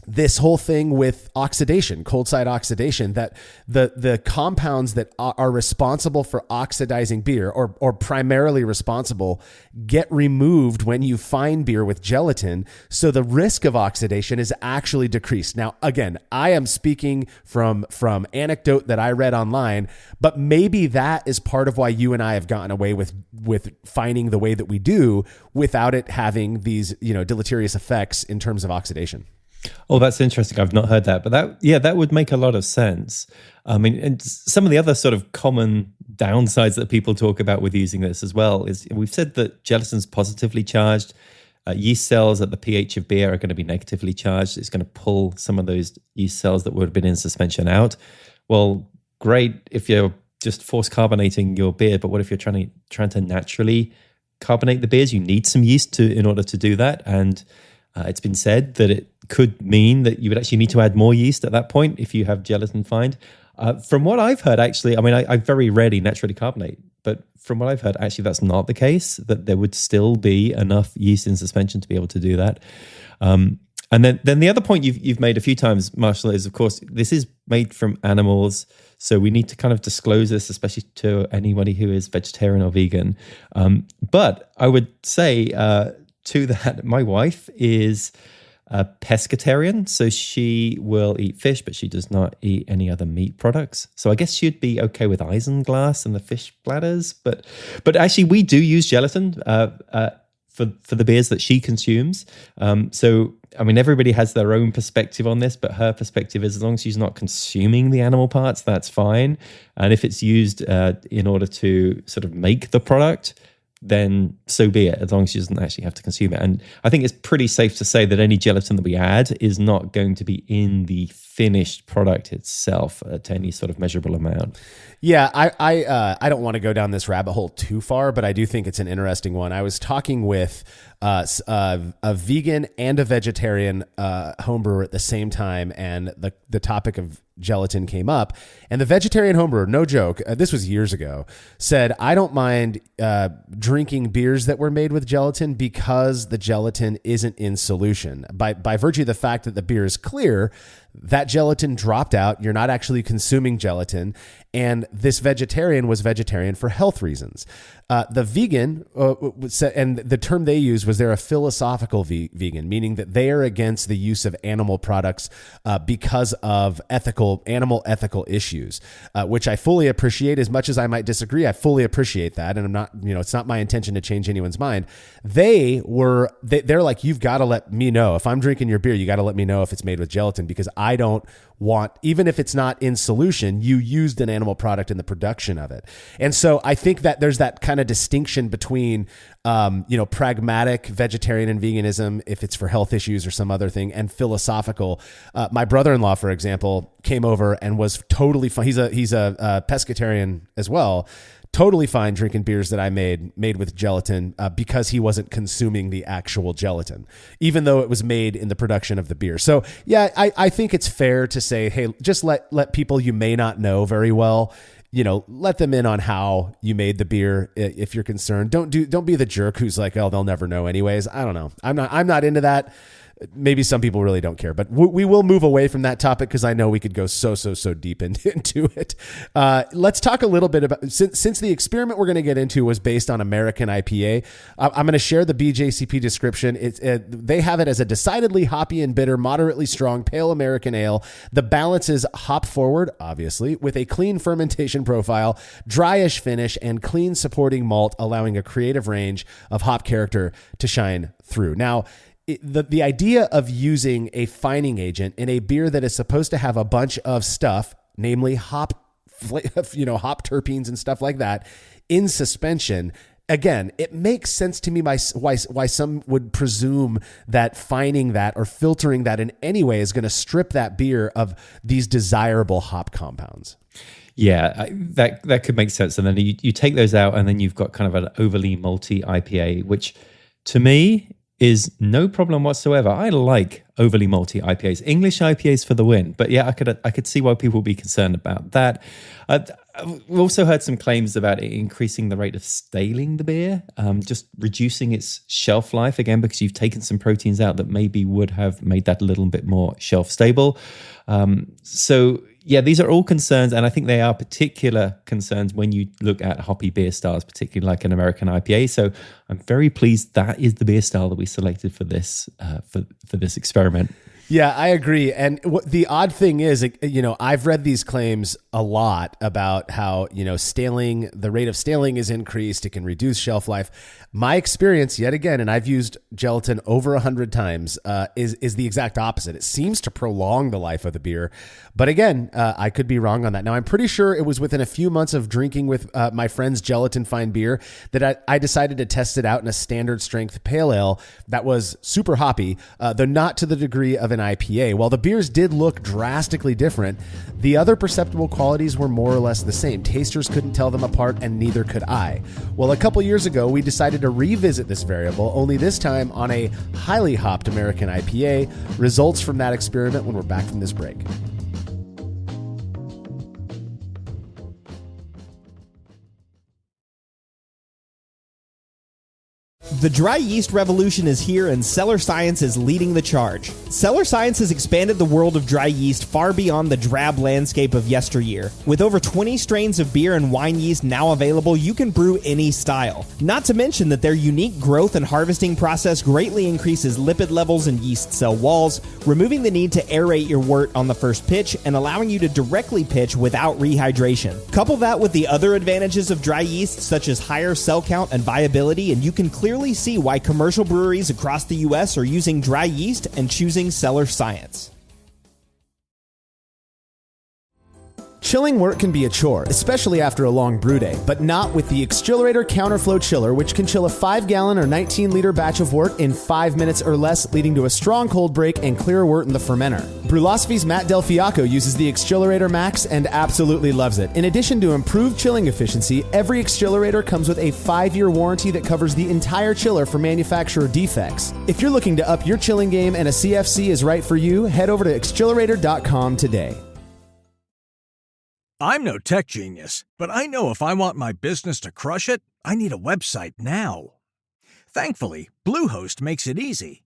this whole thing with oxidation, cold side oxidation, that the compounds that are responsible for oxidizing beer or primarily responsible get removed when you find beer with gelatin. So the risk of oxidation is actually decreased. Now, again, I am speaking from anecdote that I read online, but maybe that is part of why you and I have gotten away with finding the way that we do without it having these, deleterious effects in terms of oxidation. Oh, that's interesting. I've not heard that, but that would make a lot of sense. I mean, and some of the other sort of common downsides that people talk about with using this as well is we've said that gelatin's positively charged. Yeast cells at the pH of beer are going to be negatively charged. It's going to pull some of those yeast cells that would have been in suspension out. Well, great if you're just force carbonating your beer, but what if you're trying to naturally carbonate the beers? You need some yeast in order to do that, and it's been said that it could mean that you would actually need to add more yeast at that point if you have gelatin find. From what I've heard, actually, I mean, I very rarely naturally carbonate, but from what I've heard, actually, that's not the case, that there would still be enough yeast in suspension to be able to do that. And then the other point you've made a few times, Marshall, is, of course, this is made from animals, so we need to kind of disclose this, especially to anybody who is vegetarian or vegan. But I would say to that, my wife is a pescatarian, so she will eat fish, but she does not eat any other meat products. So I guess she'd be okay with isinglass and the fish bladders. But actually, we do use gelatin for the beers that she consumes. So I mean, everybody has their own perspective on this, but her perspective is as long as she's not consuming the animal parts, that's fine. And if it's used in order to sort of make the product, then so be it, as long as she doesn't actually have to consume it. And I think it's pretty safe to say that any gelatin that we add is not going to be in the finished product itself to any sort of measurable amount. Yeah, I don't want to go down this rabbit hole too far, but I do think it's an interesting one. I was talking with a vegan and a vegetarian homebrewer at the same time, and the topic of gelatin came up. And the vegetarian homebrewer, no joke, this was years ago, said, I don't mind drinking beers that were made with gelatin because the gelatin isn't in solution. By virtue of the fact that the beer is clear, that gelatin dropped out. You're not actually consuming gelatin. And this vegetarian was vegetarian for health reasons. The vegan, and the term they used was they're a philosophical vegan, meaning that they are against the use of animal products because of animal ethical issues, which I fully appreciate. As much as I might disagree, I fully appreciate that. And I'm not, it's not my intention to change anyone's mind. They're like, you've got to let me know. If I'm drinking your beer, you got to let me know if it's made with gelatin, because I don't want, even if it's not in solution, you used an animal product in the production of it. And so I think that there's that kind of distinction between, pragmatic vegetarian and veganism, if it's for health issues or some other thing, and philosophical. My brother-in-law, for example, came over and was totally fine. He's a pescatarian as well. Totally fine drinking beers that I made with gelatin because he wasn't consuming the actual gelatin, even though it was made in the production of the beer. So yeah, I think it's fair to say, hey, just let people you may not know very well, let them in on how you made the beer if you're concerned. Don't be the jerk who's like, oh, they'll never know anyways. I don't know. I'm not into that. Maybe some people really don't care, but we will move away from that topic because I know we could go so deep into it. Let's talk a little bit about, since the experiment we're going to get into was based on American IPA, I'm going to share the BJCP description. They have it as a decidedly hoppy and bitter, moderately strong, pale American ale. The balance is hop forward, obviously, with a clean fermentation profile, dryish finish, and clean supporting malt, allowing a creative range of hop character to shine through. Now, the idea of using a fining agent in a beer that is supposed to have a bunch of stuff, namely hop terpenes and stuff like that, in suspension, again, it makes sense to me why some would presume that fining that or filtering that in any way is going to strip that beer of these desirable hop compounds. Yeah, that could make sense. And then you take those out, and then you've got kind of an overly malty IPA, which to me is no problem whatsoever. I like overly malty IPAs. English IPAs for the win. But yeah, I could see why people would be concerned about that. We've also heard some claims about it increasing the rate of staling the beer, just reducing its shelf life, again, because you've taken some proteins out that maybe would have made that a little bit more shelf stable. So yeah, these are all concerns, and I think they are particular concerns when you look at hoppy beer styles, particularly like an American IPA. So I'm very pleased that is the beer style that we selected for this for this experiment. Yeah, I agree. And the odd thing is, I've read these claims a lot about how, the rate of staling is increased. It can reduce shelf life. My experience, yet again, and I've used gelatin over 100 times, is the exact opposite. It seems to prolong the life of the beer. But again, I could be wrong on that. Now, I'm pretty sure it was within a few months of drinking with my friend's gelatin fine beer that I decided to test it out in a standard strength pale ale that was super hoppy, though not to the degree of an IPA. While the beers did look drastically different, the other perceptible qualities were more or less the same. Tasters couldn't tell them apart, and neither could I. Well, a couple years ago, we decided to revisit this variable, only this time on a highly hopped American IPA. Results from that experiment when we're back from this break. The dry yeast revolution is here, and Cellar Science is leading the charge. Cellar Science has expanded the world of dry yeast far beyond the drab landscape of yesteryear. With over 20 strains of beer and wine yeast now available, you can brew any style. Not to mention that their unique growth and harvesting process greatly increases lipid levels in yeast cell walls, removing the need to aerate your wort on the first pitch and allowing you to directly pitch without rehydration. Couple that with the other advantages of dry yeast, such as higher cell count and viability, and you can clearly see why commercial breweries across the U.S. are using dry yeast and choosing Cellar Science. Chilling wort can be a chore, especially after a long brew day, but not with the Xchillerator Counterflow Chiller, which can chill a 5-gallon or 19-liter batch of wort in 5 minutes or less, leading to a strong cold break and clear wort in the fermenter. Brewlosophy's Matt Del Fiacco uses the Xchillerator Max and absolutely loves it. In addition to improved chilling efficiency, every Xchillerator comes with a 5-year warranty that covers the entire chiller for manufacturer defects. If you're looking to up your chilling game and a CFC is right for you, head over to xchillerator.com today. I'm no tech genius, but I know if I want my business to crush it, I need a website now. Thankfully, Bluehost makes it easy.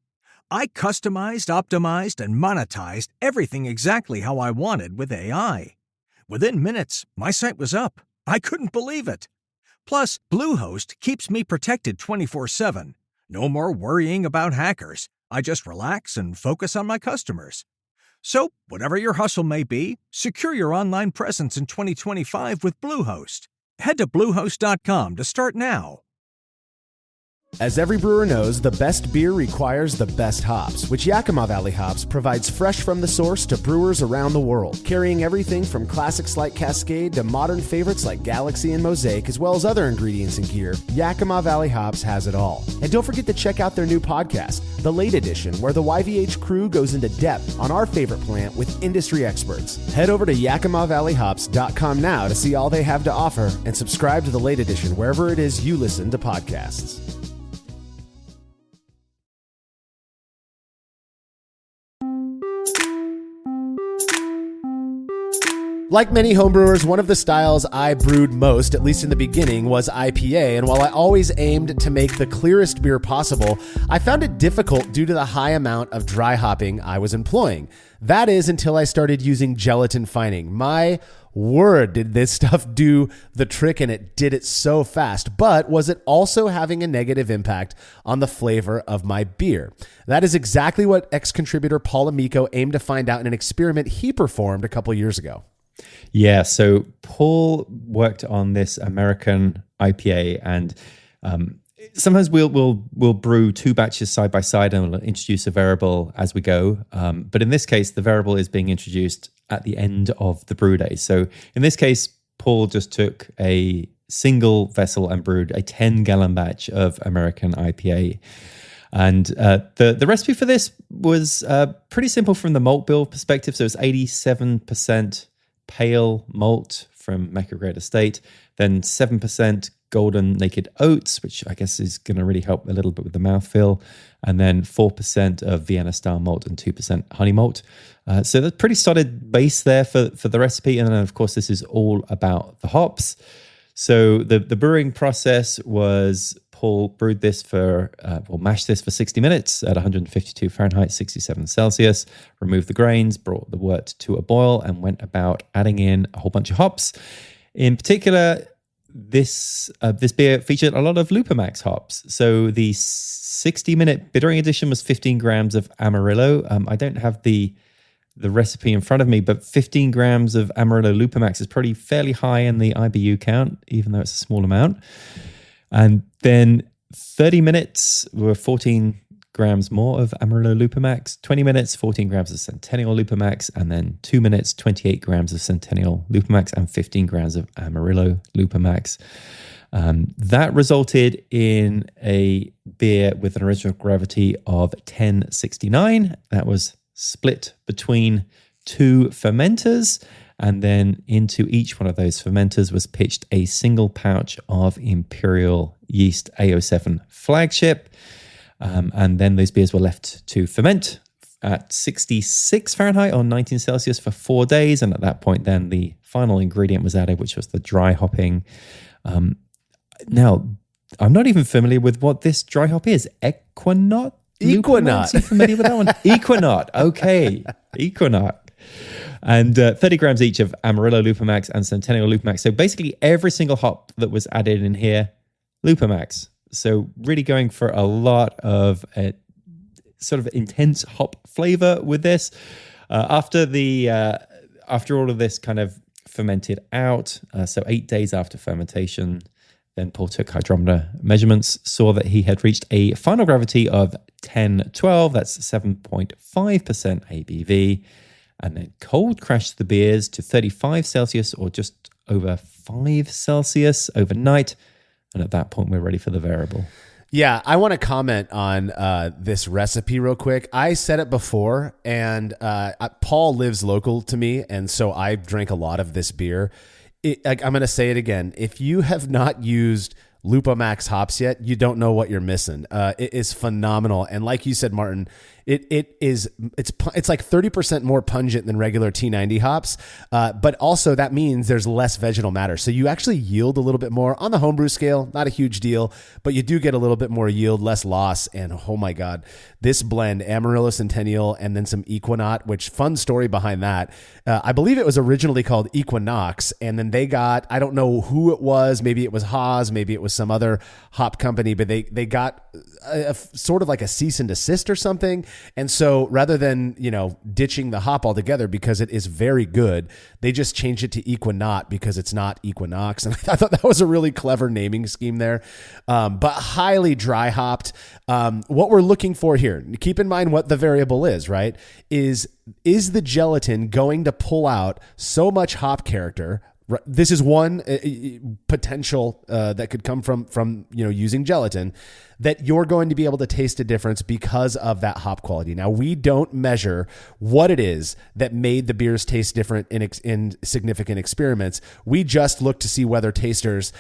I customized, optimized, and monetized everything exactly how I wanted with AI. Within minutes, my site was up. I couldn't believe it. Plus, Bluehost keeps me protected 24/7. No more worrying about hackers. I just relax and focus on my customers. So, whatever your hustle may be, secure your online presence in 2025 with Bluehost. Head to Bluehost.com to start now. As every brewer knows, the best beer requires the best hops, which Yakima Valley Hops provides fresh from the source to brewers around the world, carrying everything from classics like Cascade to modern favorites like Galaxy and Mosaic, as well as other ingredients and gear. Yakima Valley Hops has it all. And don't forget to check out their new podcast, The Late Edition, where the YVH crew goes into depth on our favorite plant with industry experts. Head over to YakimaValleyHops.com now to see all they have to offer and subscribe to The Late Edition wherever it is you listen to podcasts. Like many homebrewers, one of the styles I brewed most, at least in the beginning, was IPA, and while I always aimed to make the clearest beer possible, I found it difficult due to the high amount of dry hopping I was employing. That is, until I started using gelatin fining. My word, did this stuff do the trick, and it did it so fast. But was it also having a negative impact on the flavor of my beer? That is exactly what ex-contributor Paul Amico aimed to find out in an experiment he performed a couple years ago. Yeah, so Paul worked on this American IPA, and sometimes we'll brew 2 batches side by side and we'll introduce a variable as we go. But in this case, the variable is being introduced at the end of the brew day. So in this case, Paul just took a single vessel and brewed a 10-gallon batch of American IPA. And the recipe for this was pretty simple from the malt bill perspective. So it's 87% pale malt from Mecca Grade Estate, then 7% golden naked oats, which I guess is going to really help a little bit with the mouthfeel, and then 4% of Vienna style malt and 2% honey malt. So that's pretty solid base there for the recipe. And then of course, this is all about the hops. So the brewing process was Paul brewed this mashed this for 60 minutes at 152 Fahrenheit, 67 Celsius, removed the grains, brought the wort to a boil, and went about adding in a whole bunch of hops. In particular, this beer featured a lot of Lupamax hops. So the 60-minute bittering edition was 15 grams of Amarillo. I don't have the recipe in front of me, but 15 grams of Amarillo Lupamax is probably fairly high in the IBU count, even though it's a small amount. And then 30 minutes were 14 grams more of Amarillo Lupamax, 20 minutes, 14 grams of Centennial Lupamax, and then 2 minutes, 28 grams of Centennial Lupamax and 15 grams of Amarillo Lupamax. That resulted in a beer with an original gravity of 1069. That was split between 2 fermenters, and then into each one of those fermenters was pitched a single pouch of Imperial Yeast A07 Flagship. And then those beers were left to ferment at 66 Fahrenheit or 19 Celsius for 4 days. And at that point, then the final ingredient was added, which was the dry hopping. Now, I'm not even familiar with what this dry hop is. Equinaut? Equinaut. Are you familiar with that one? Equinaut. Okay. Equinaut. And 30 grams each of Amarillo Lupamax and Centennial Lupamax. So basically every single hop that was added in here, Lupamax. So really going for a lot of sort of intense hop flavor with this. After all of this kind of fermented out, so 8 days after fermentation, then Paul took hydrometer measurements, saw that he had reached a final gravity of 1012, that's 7.5% ABV, and then cold crashed the beers to 35 Celsius or just over 5 Celsius overnight. And at that point, we're ready for the variable. Yeah, I want to comment on this recipe real quick. I said it before, and Paul lives local to me, and so I drank a lot of this beer. I'm going to say it again. If you have not used Lupamax hops yet, you don't know what you're missing. It is phenomenal, and like you said, Martin, it's like 30% more pungent than regular T90 hops, but also that means there's less vegetal matter. So you actually yield a little bit more on the homebrew scale, not a huge deal, but you do get a little bit more yield, less loss. And oh my God, this blend, Amarillo Centennial and then some Equinaut, which fun story behind that. I believe it was originally called Equinox, and then they got, I don't know who it was, maybe it was Haas, maybe it was some other hop company, but they got a sort of like a cease and desist or something. And so rather than, ditching the hop altogether because it is very good, they just changed it to Equinaut because it's not Equinox. And I thought that was a really clever naming scheme there. But highly dry hopped. What we're looking for here, keep in mind what the variable is, right? Is the gelatin going to pull out so much hop character? This is one potential that could come from using gelatin, that you're going to be able to taste a difference because of that hop quality. Now, we don't measure what it is that made the beers taste different in significant experiments. We just look to see whether tasters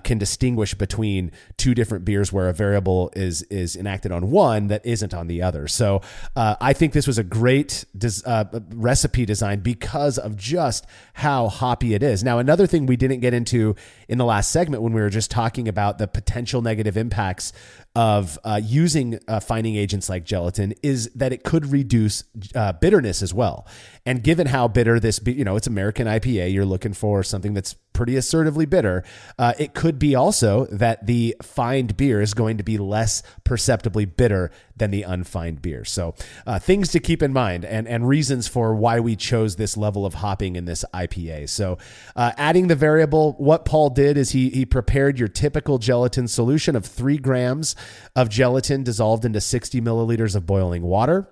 can distinguish between two different beers where a variable is enacted on one that isn't on the other. So I think this was a great recipe design because of just how hoppy it is. Now, another thing we didn't get into in the last segment when we were just talking about the potential negative impacts of using fining agents like gelatin is that it could reduce bitterness as well. And given how bitter this, it's American IPA, you're looking for something that's pretty assertively bitter. It could be also that the fined beer is going to be less perceptibly bitter than the unfined beer. So things to keep in mind and reasons for why we chose this level of hopping in this IPA. So adding the variable, what Paul did is he prepared your typical gelatin solution of 3 grams of gelatin dissolved into 60 milliliters of boiling water.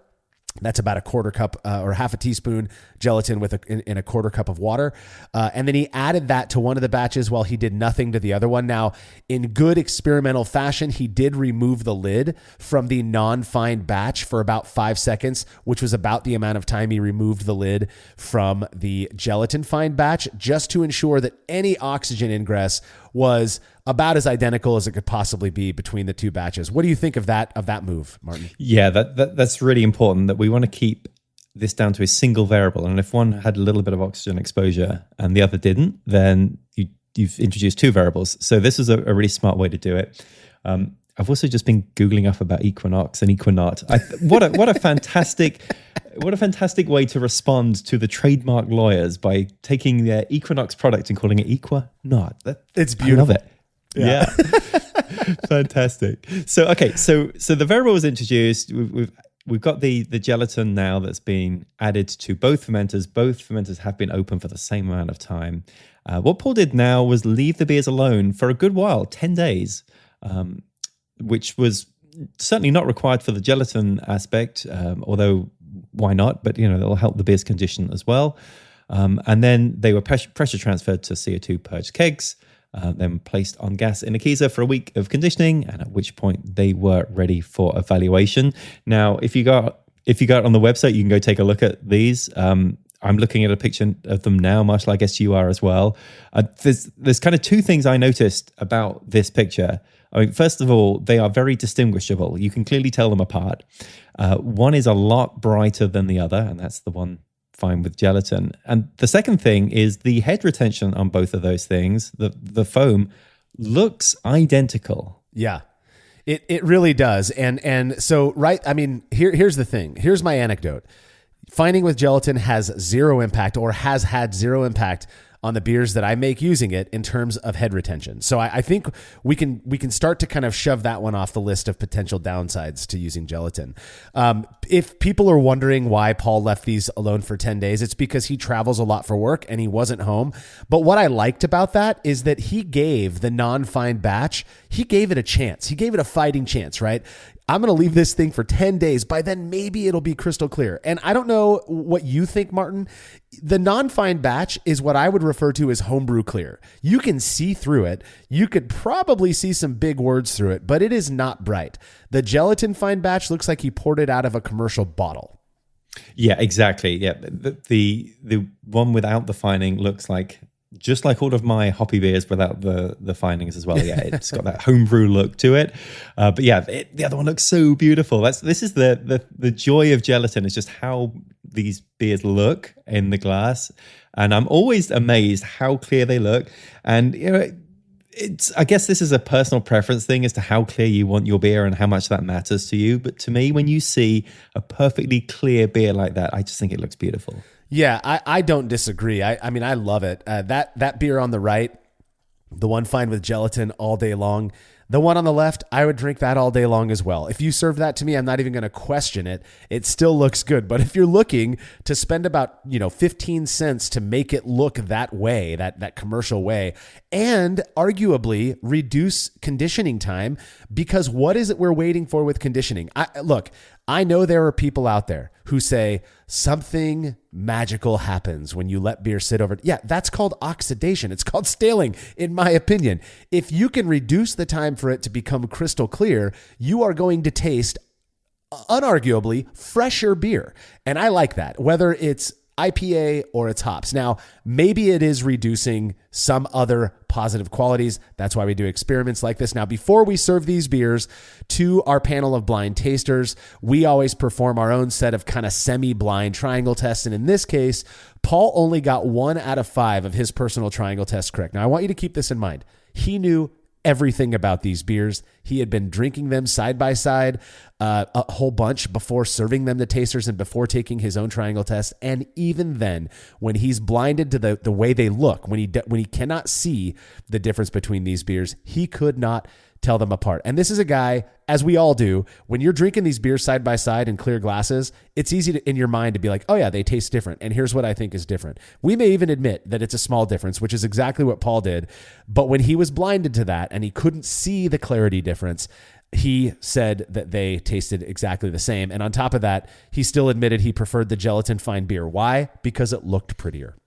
That's about a quarter cup or half a teaspoon gelatin in a quarter cup of water. And then he added that to one of the batches while he did nothing to the other one. Now, in good experimental fashion, he did remove the lid from the non-fined batch for about 5 seconds, which was about the amount of time he removed the lid from the gelatin fined batch, just to ensure that any oxygen ingress was about as identical as it could possibly be between the two batches. What do you think of that move, Martin? Yeah, that's really important, that we want to keep this down to a single variable. And if one had a little bit of oxygen exposure and the other didn't, then you've introduced 2 variables. So this is a really smart way to do it. I've also just been Googling up about Equinox and Equinaut. What a fantastic way to respond to the trademark lawyers by taking their Equinox product and calling it Equinaut. It's beautiful. I love it. Yeah. Fantastic. So the variable was introduced. We've got the gelatin now that's been added to both fermenters. Both fermenters have been open for the same amount of time. What Paul did now was leave the beers alone for a good while, 10 days, which was certainly not required for the gelatin aspect, although why not? But, it'll help the beer's condition as well. And then they were pressure transferred to CO2 purged kegs, then placed on gas in a Keezer for a week of conditioning, and at which point they were ready for evaluation. Now, if you go out on the website, you can go take a look at these. I'm looking at a picture of them now, Marshall. I guess you are as well. There's kind of 2 things I noticed about this picture. I mean, first of all, they are very distinguishable. You can clearly tell them apart. One is a lot brighter than the other, and that's the one fine with gelatin. And the second thing is the head retention on both of those things. The foam looks identical. Yeah. It really does. And so, right. I mean, here's the thing. Here's my anecdote. Fining with gelatin has zero impact, or has had zero impact on the beers that I make using it in terms of head retention. So I think we can start to kind of shove that one off the list of potential downsides to using gelatin. If people are wondering why Paul left these alone for 10 days, it's because he travels a lot for work and he wasn't home. But what I liked about that is that he gave the non-fine batch, he gave it a chance. He gave it a fighting chance, right? I'm going to leave this thing for 10 days. By then, maybe it'll be crystal clear. And I don't know what you think, Martin. The non-fine batch is what I would refer to as homebrew clear. You can see through it. You could probably see some big words through it, but it is not bright. The gelatin fine batch looks like he poured it out of a commercial bottle. Yeah, exactly. Yeah, the one without the fining looks like, just like all of my hoppy beers without the findings as well. Yeah, it's got that homebrew look to it. But yeah, the other one looks so beautiful. This is the joy of gelatin, is just how these beers look in the glass. And I'm always amazed how clear they look. And you know, I guess this is a personal preference thing as to how clear you want your beer and how much that matters to you. But to me, when you see a perfectly clear beer like that, I just think it looks beautiful. Yeah, I don't disagree. I mean, I love it. That beer on the right, the one fine with gelatin all day long. The one on the left, I would drink that all day long as well. If you serve that to me, I'm not even going to question it. It still looks good. But if you're looking to spend about 15 cents to make it look that way, that commercial way, and arguably reduce conditioning time, because what is it we're waiting for with conditioning? I know there are people out there who say something magical happens when you let beer sit over. Yeah, that's called oxidation. It's called staling, in my opinion. If you can reduce the time for it to become crystal clear, you are going to taste unarguably fresher beer. And I like that, whether it's IPA or its hops. Now, maybe it is reducing some other positive qualities. That's why we do experiments like this. Now, before we serve these beers to our panel of blind tasters, we always perform our own set of kind of semi-blind triangle tests. And in this case, Paul only got 1 out of 5 of his personal triangle tests correct. Now, I want you to keep this in mind. He knew everything about these beers. He had been drinking them side by side a whole bunch before serving them to tasters and before taking his own triangle test. And even then, when he's blinded to the way they look, when he cannot see the difference between these beers, he could not tell them apart. And this is a guy, as we all do, when you're drinking these beers side by side in clear glasses, it's easy in your mind to be like, oh yeah, they taste different. And here's what I think is different. We may even admit that it's a small difference, which is exactly what Paul did. But when he was blinded to that and he couldn't see the clarity difference, he said that they tasted exactly the same. And on top of that, he still admitted he preferred the gelatin fine beer. Why? Because it looked prettier.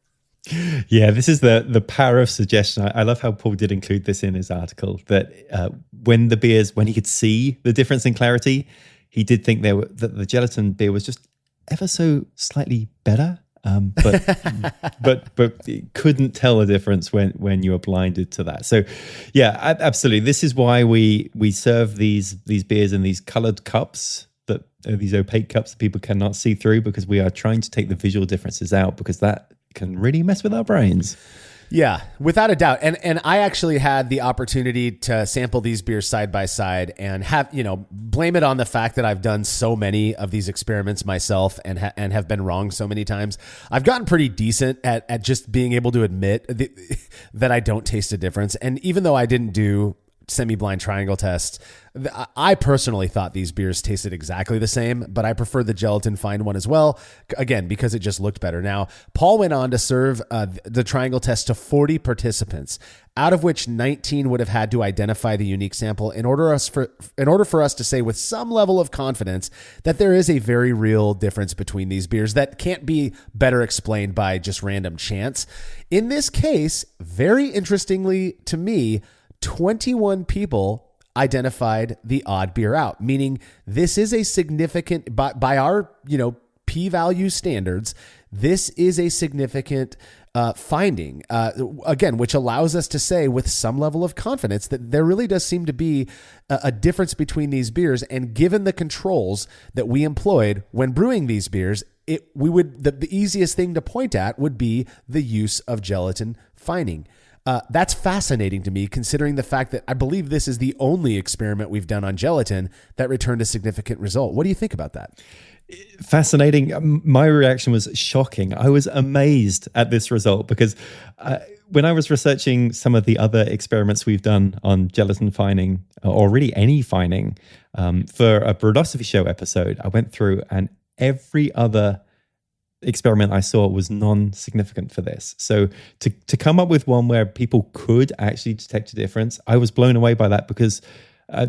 Yeah, this is the power of suggestion. I love how Paul did include this in his article, that when he could see the difference in clarity, he did think that the gelatin beer was just ever so slightly better, but couldn't tell the difference when you were blinded to that. So, yeah, absolutely. This is why we serve these beers in these colored cups, that are these opaque cups that people cannot see through, because we are trying to take the visual differences out, because that can really mess with our brains. Yeah, without a doubt. And I actually had the opportunity to sample these beers side by side and have, blame it on the fact that I've done so many of these experiments myself and have been wrong so many times. I've gotten pretty decent at just being able to admit that I don't taste a difference. And even though I didn't do semi-blind triangle tests, I personally thought these beers tasted exactly the same, but I prefer the gelatin fine one as well, again, because it just looked better. Now, Paul went on to serve the triangle test to 40 participants, out of which 19 would have had to identify the unique sample in order for us to say with some level of confidence that there is a very real difference between these beers that can't be better explained by just random chance. In this case, very interestingly to me, 21 people identified the odd beer out, meaning this is a significant, by our, p-value standards, this is a significant finding, again, which allows us to say with some level of confidence that there really does seem to be a difference between these beers. And given the controls that we employed when brewing these beers, the easiest thing to point at would be the use of gelatin fining. That's fascinating to me, considering the fact that I believe this is the only experiment we've done on gelatin that returned a significant result. What do you think about that? Fascinating. My reaction was shocking. I was amazed at this result because when I was researching some of the other experiments we've done on gelatin fining, or really any fining, for a Brewdosophy Show episode, I went through and every other experiment I saw was non-significant for this. So to come up with one where people could actually detect a difference, I was blown away by that because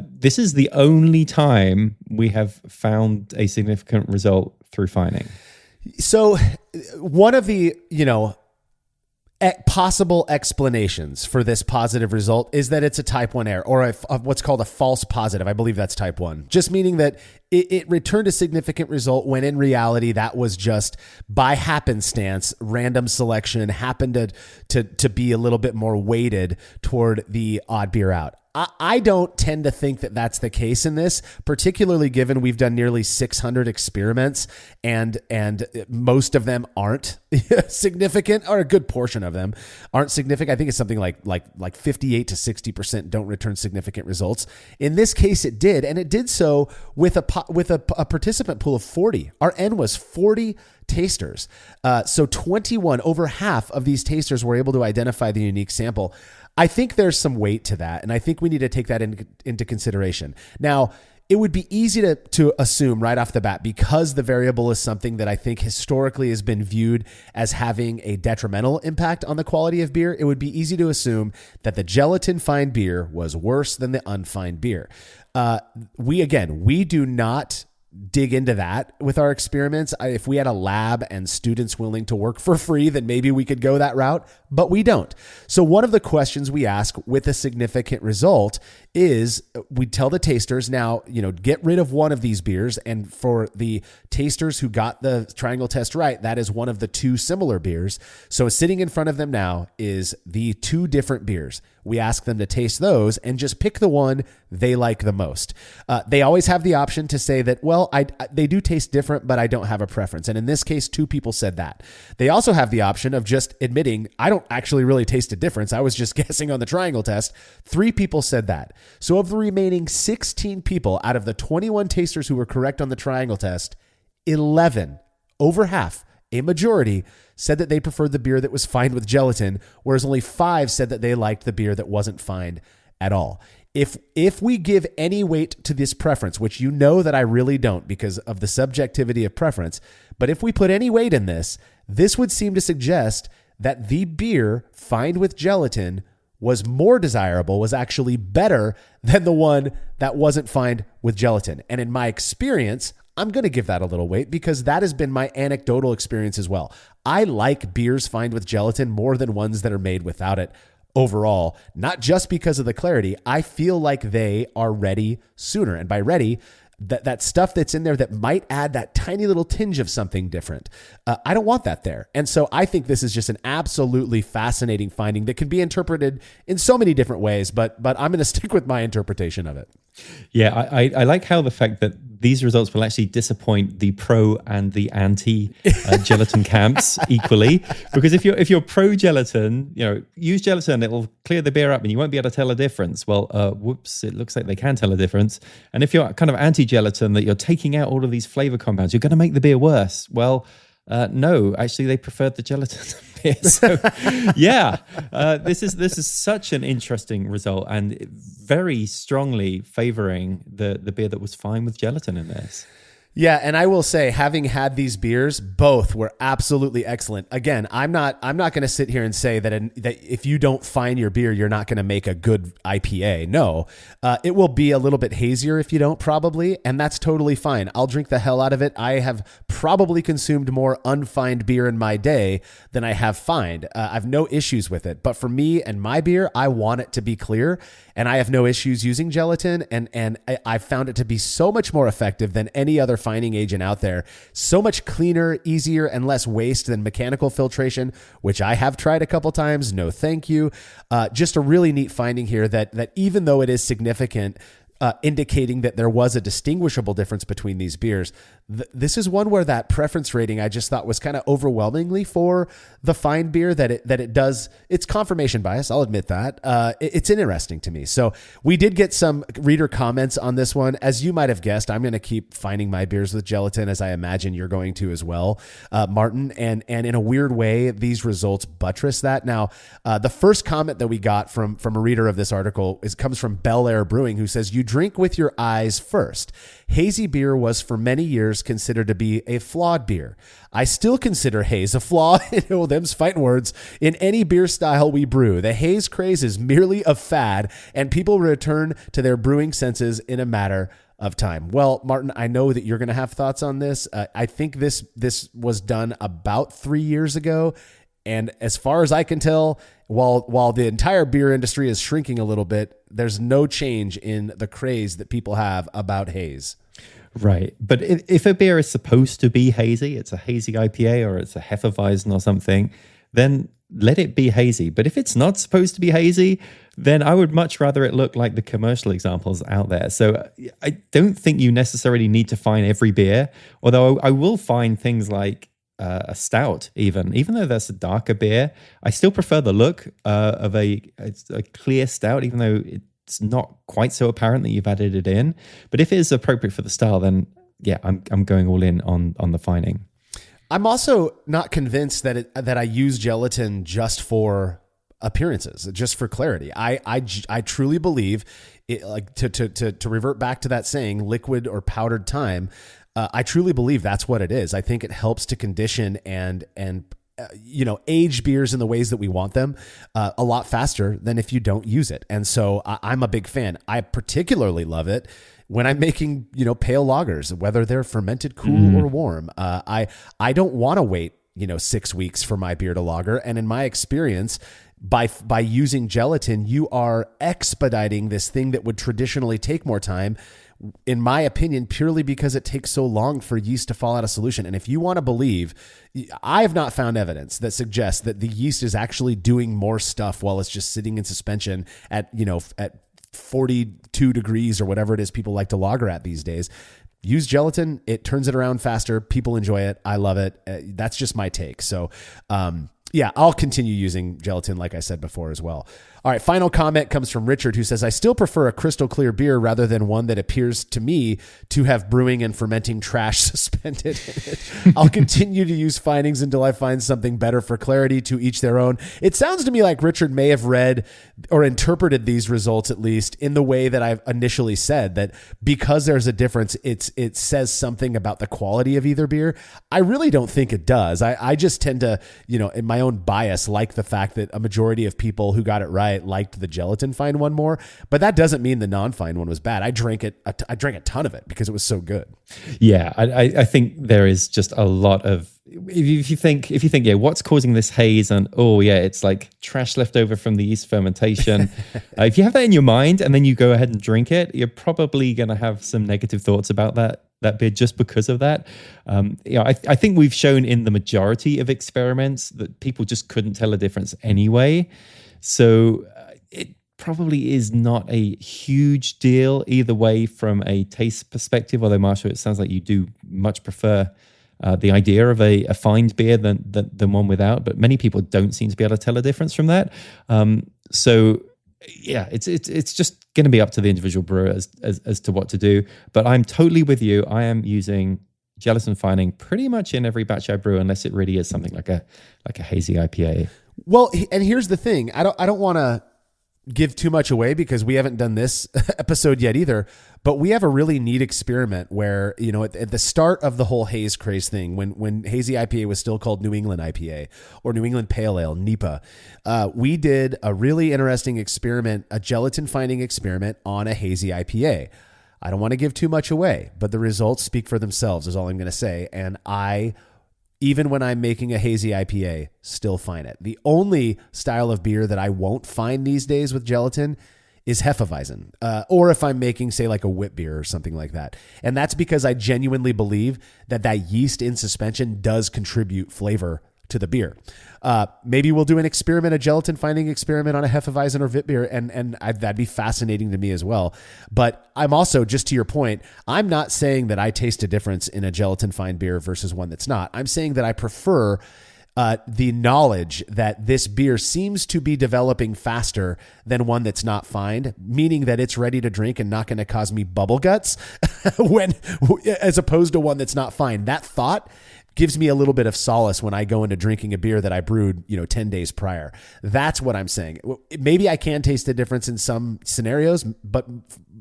this is the only time we have found a significant result through fining. So one of the, possible explanations for this positive result is that it's a type 1 error, or what's called a false positive. I believe that's type 1, just meaning that it returned a significant result when in reality that was just by happenstance, random selection happened to be a little bit more weighted toward the odd beer out. I don't tend to think that that's the case in this, particularly given we've done nearly 600 experiments and most of them aren't significant, or a good portion of them aren't significant. I think it's something like 58 to 60% don't return significant results. In this case, it did, and it did so with a participant pool of 40. Our N was 40 tasters. So 21, over half of these tasters were able to identify the unique sample. I think there's some weight to that, and I think we need to take that into consideration. Now, it would be easy to assume right off the bat, because the variable is something that I think historically has been viewed as having a detrimental impact on the quality of beer, it would be easy to assume that the gelatin fine beer was worse than the unfined beer. We do not dig into that with our experiments. If we had a lab and students willing to work for free, then maybe we could go that route, but we don't. So one of the questions we ask with a significant result is we tell the tasters, now, get rid of one of these beers. And for the tasters who got the triangle test right, that is one of the two similar beers. So sitting in front of them now is the two different beers. We ask them to taste those and just pick the one they like the most. They always have the option to say that, well, they do taste different, but I don't have a preference. And in this case, 2 people said that. They also have the option of just admitting, I don't actually really taste a difference. I was just guessing on the triangle test. 3 people said that. So of the remaining 16 people out of the 21 tasters who were correct on the triangle test, 11, over half, a majority, said that they preferred the beer that was fined with gelatin, whereas only 5 said that they liked the beer that wasn't fined at all. If we give any weight to this preference, which you know that I really don't because of the subjectivity of preference, but if we put any weight in this, this would seem to suggest that the beer fined with gelatin was more desirable, was actually better than the one that wasn't fined with gelatin. And in my experience, I'm going to give that a little weight because that has been my anecdotal experience as well. I like beers fined with gelatin more than ones that are made without it overall, not just because of the clarity. I feel like they are ready sooner. And by ready, that stuff that's in there that might add that tiny little tinge of something different. I don't want that there. And so I think this is just an absolutely fascinating finding that can be interpreted in so many different ways, but I'm going to stick with my interpretation of it. Yeah, I like how the fact that these results will actually disappoint the pro and the anti gelatin camps equally, because if you're pro gelatin, use gelatin, it will clear the beer up and you won't be able to tell a difference. Well, whoops, it looks like they can tell a difference. And if you're kind of anti gelatin, that you're taking out all of these flavor compounds, you're going to make the beer worse. Well, no, actually, they preferred the gelatin beer. So, yeah, this is such an interesting result and very strongly favoring the beer that was fine with gelatin in this. Yeah, and I will say, having had these beers, both were absolutely excellent. Again, I'm not going to sit here and say that if you don't find your beer, you're not going to make a good IPA. No, it will be a little bit hazier if you don't, probably, and that's totally fine. I'll drink the hell out of it. I have probably consumed more unfined beer in my day than I have fined. I've no issues with it, but for me and my beer, I want it to be clear, and I have no issues using gelatin, and I've found it to be so much more effective than any other fining agent out there. So much cleaner, easier, and less waste than mechanical filtration, which I have tried a couple times. No, thank you. Just a really neat finding here that even though it is significant, indicating that there was a distinguishable difference between these beers, this is one where that preference rating I just thought was kind of overwhelmingly for the fine beer that it does. It's confirmation bias. I'll admit that. It's interesting to me. So we did get some reader comments on this one. As you might have guessed, I'm going to keep finding my beers with gelatin, as I imagine you're going to as well, Martin. And in a weird way, these results buttress that. Now, the first comment that we got from a reader of this article comes from Bel Air Brewing, who says, "You drink with your eyes first. Hazy beer was for many years considered to be a flawed beer. I still consider haze a flaw," them's fighting words, "in any beer style we brew. The haze craze is merely a fad, and people return to their brewing senses in a matter of time." Well, Martin, I know that you're going to have thoughts on this. I think this was done about 3 years ago. And as far as I can tell, while the entire beer industry is shrinking a little bit, there's no change in the craze that people have about haze. Right. But if a beer is supposed to be hazy, it's a hazy IPA or it's a Hefeweizen or something, then let it be hazy. But if it's not supposed to be hazy, then I would much rather it look like the commercial examples out there. So I don't think you necessarily need to find every beer, although I will find things like a stout, even though that's a darker beer. I still prefer the look of a clear stout, even though it's not quite so apparent that you've added it in. But if it is appropriate for the style, then yeah, I'm going all in on the fining. I'm also not convinced that I use gelatin just for appearances, just for clarity. I truly believe it, like to revert back to that saying, liquid or powdered time. I truly believe that's what it is. I think it helps to condition and age beers in the ways that we want them a lot faster than if you don't use it. And so I'm a big fan. I particularly love it when I'm making, pale lagers, whether they're fermented cool or warm. I don't want to wait, 6 weeks for my beer to lager. And in my experience, by using gelatin, you are expediting this thing that would traditionally take more time, in my opinion, purely because it takes so long for yeast to fall out of solution. And if you want to believe, I have not found evidence that suggests that the yeast is actually doing more stuff while it's just sitting in suspension at 42 degrees or whatever it is people like to lager at these days. Use gelatin. It turns it around faster. People enjoy it. I love it. That's just my take. So, yeah, I'll continue using gelatin, like I said before as well. All right, final comment comes from Richard, who says, "I still prefer a crystal clear beer rather than one that appears to me to have brewing and fermenting trash suspended in it. I'll continue to use findings until I find something better. For clarity, to each their own." It sounds to me like Richard may have read or interpreted these results, at least in the way that I've initially said, that because there's a difference, it says something about the quality of either beer. I really don't think it does. I just tend to, in my own bias, like the fact that a majority of people who got it right liked the gelatin fine one more, but that doesn't mean the non-fine one was bad. I drank a ton of it because it was so good. Yeah, I think there is just a lot of, if you think, yeah, what's causing this haze? And it's like trash left over from the yeast fermentation. If you have that in your mind and then you go ahead and drink it, you're probably going to have some negative thoughts about that beer just because of that. I think we've shown in the majority of experiments that people just couldn't tell a difference anyway. So it probably is not a huge deal either way from a taste perspective, although Marshall, it sounds like you do much prefer the idea of a fined beer than one without, but many people don't seem to be able to tell a difference from that. So yeah, it's just going to be up to the individual brewer as to what to do. But I'm totally with you. I am using gelatin fining pretty much in every batch I brew, unless it really is something like a hazy IPA. Well, and here's the thing. I don't want to give too much away because we haven't done this episode yet either, but we have a really neat experiment where, at the start of the whole haze craze thing, when hazy IPA was still called New England IPA or New England Pale Ale, NEPA, we did a really interesting experiment, a gelatin finding experiment on a hazy IPA. I don't want to give too much away, but the results speak for themselves is all I'm going to say. And even when I'm making a hazy IPA, still find it. The only style of beer that I won't find these days with gelatin is Hefeweizen, or if I'm making, say, like a wit beer or something like that. And that's because I genuinely believe that yeast in suspension does contribute flavor to the beer. Maybe we'll do an experiment, a gelatin finding experiment on a Hefeweizen or Witbier, and that'd be fascinating to me as well. But I'm also, just to your point, I'm not saying that I taste a difference in a gelatin fine beer versus one that's not. I'm saying that I prefer the knowledge that this beer seems to be developing faster than one that's not fined, meaning that it's ready to drink and not going to cause me bubble guts as opposed to one that's not fined. That thought gives me a little bit of solace when I go into drinking a beer that I brewed, 10 days prior. That's what I'm saying. Maybe I can taste the difference in some scenarios, but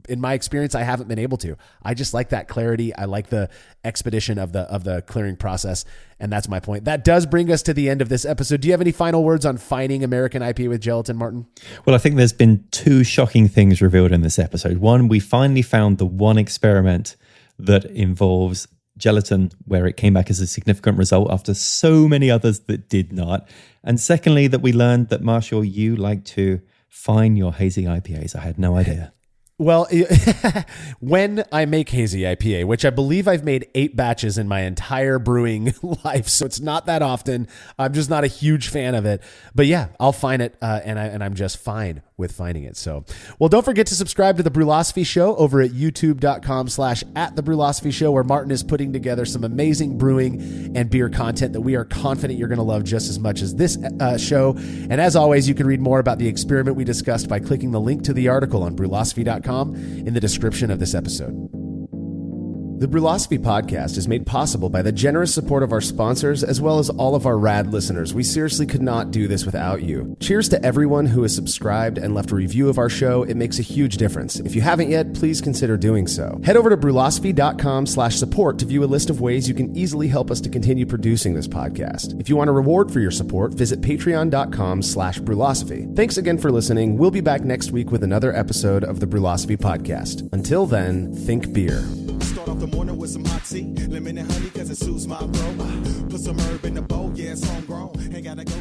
in my experience, I haven't been able to. I just like that clarity. I like the expedition of the clearing process. And that's my point. That does bring us to the end of this episode. Do you have any final words on finding American IPA with gelatin, Martin? Well, I think there's been two shocking things revealed in this episode. One, we finally found the one experiment that involves gelatin where it came back as a significant result after so many others that did not. And secondly, that we learned that, Marshall, you like to fine your hazy IPAs. I had no idea. Well, when I make hazy IPA, which I believe I've made 8 batches in my entire brewing life, so it's not that often. I'm just not a huge fan of it. But yeah, I'll fine it, and I'm just fine with finding it. So, well, don't forget to subscribe to The Brewlosophy Show over at youtube.com/@The Show, where Martin is putting together some amazing brewing and beer content that we are confident you're going to love just as much as this show. And as always, you can read more about the experiment we discussed by clicking the link to the article on brewlosophy.com in the description of this episode. The Brewlosophy Podcast is made possible by the generous support of our sponsors as well as all of our rad listeners. We seriously could not do this without you. Cheers to everyone who has subscribed and left a review of our show. It makes a huge difference. If you haven't yet, please consider doing so. Head over to brewlosophy.com/support to view a list of ways you can easily help us to continue producing this podcast. If you want a reward for your support, visit patreon.com/brewlosophy. Thanks again for listening. We'll be back next week with another episode of the Brewlosophy Podcast. Until then, think beer. Start off the morning with some hot tea, lemon and honey cause it suits my bro. Put some herb in the bowl, yeah, it's homegrown. Ain't gotta go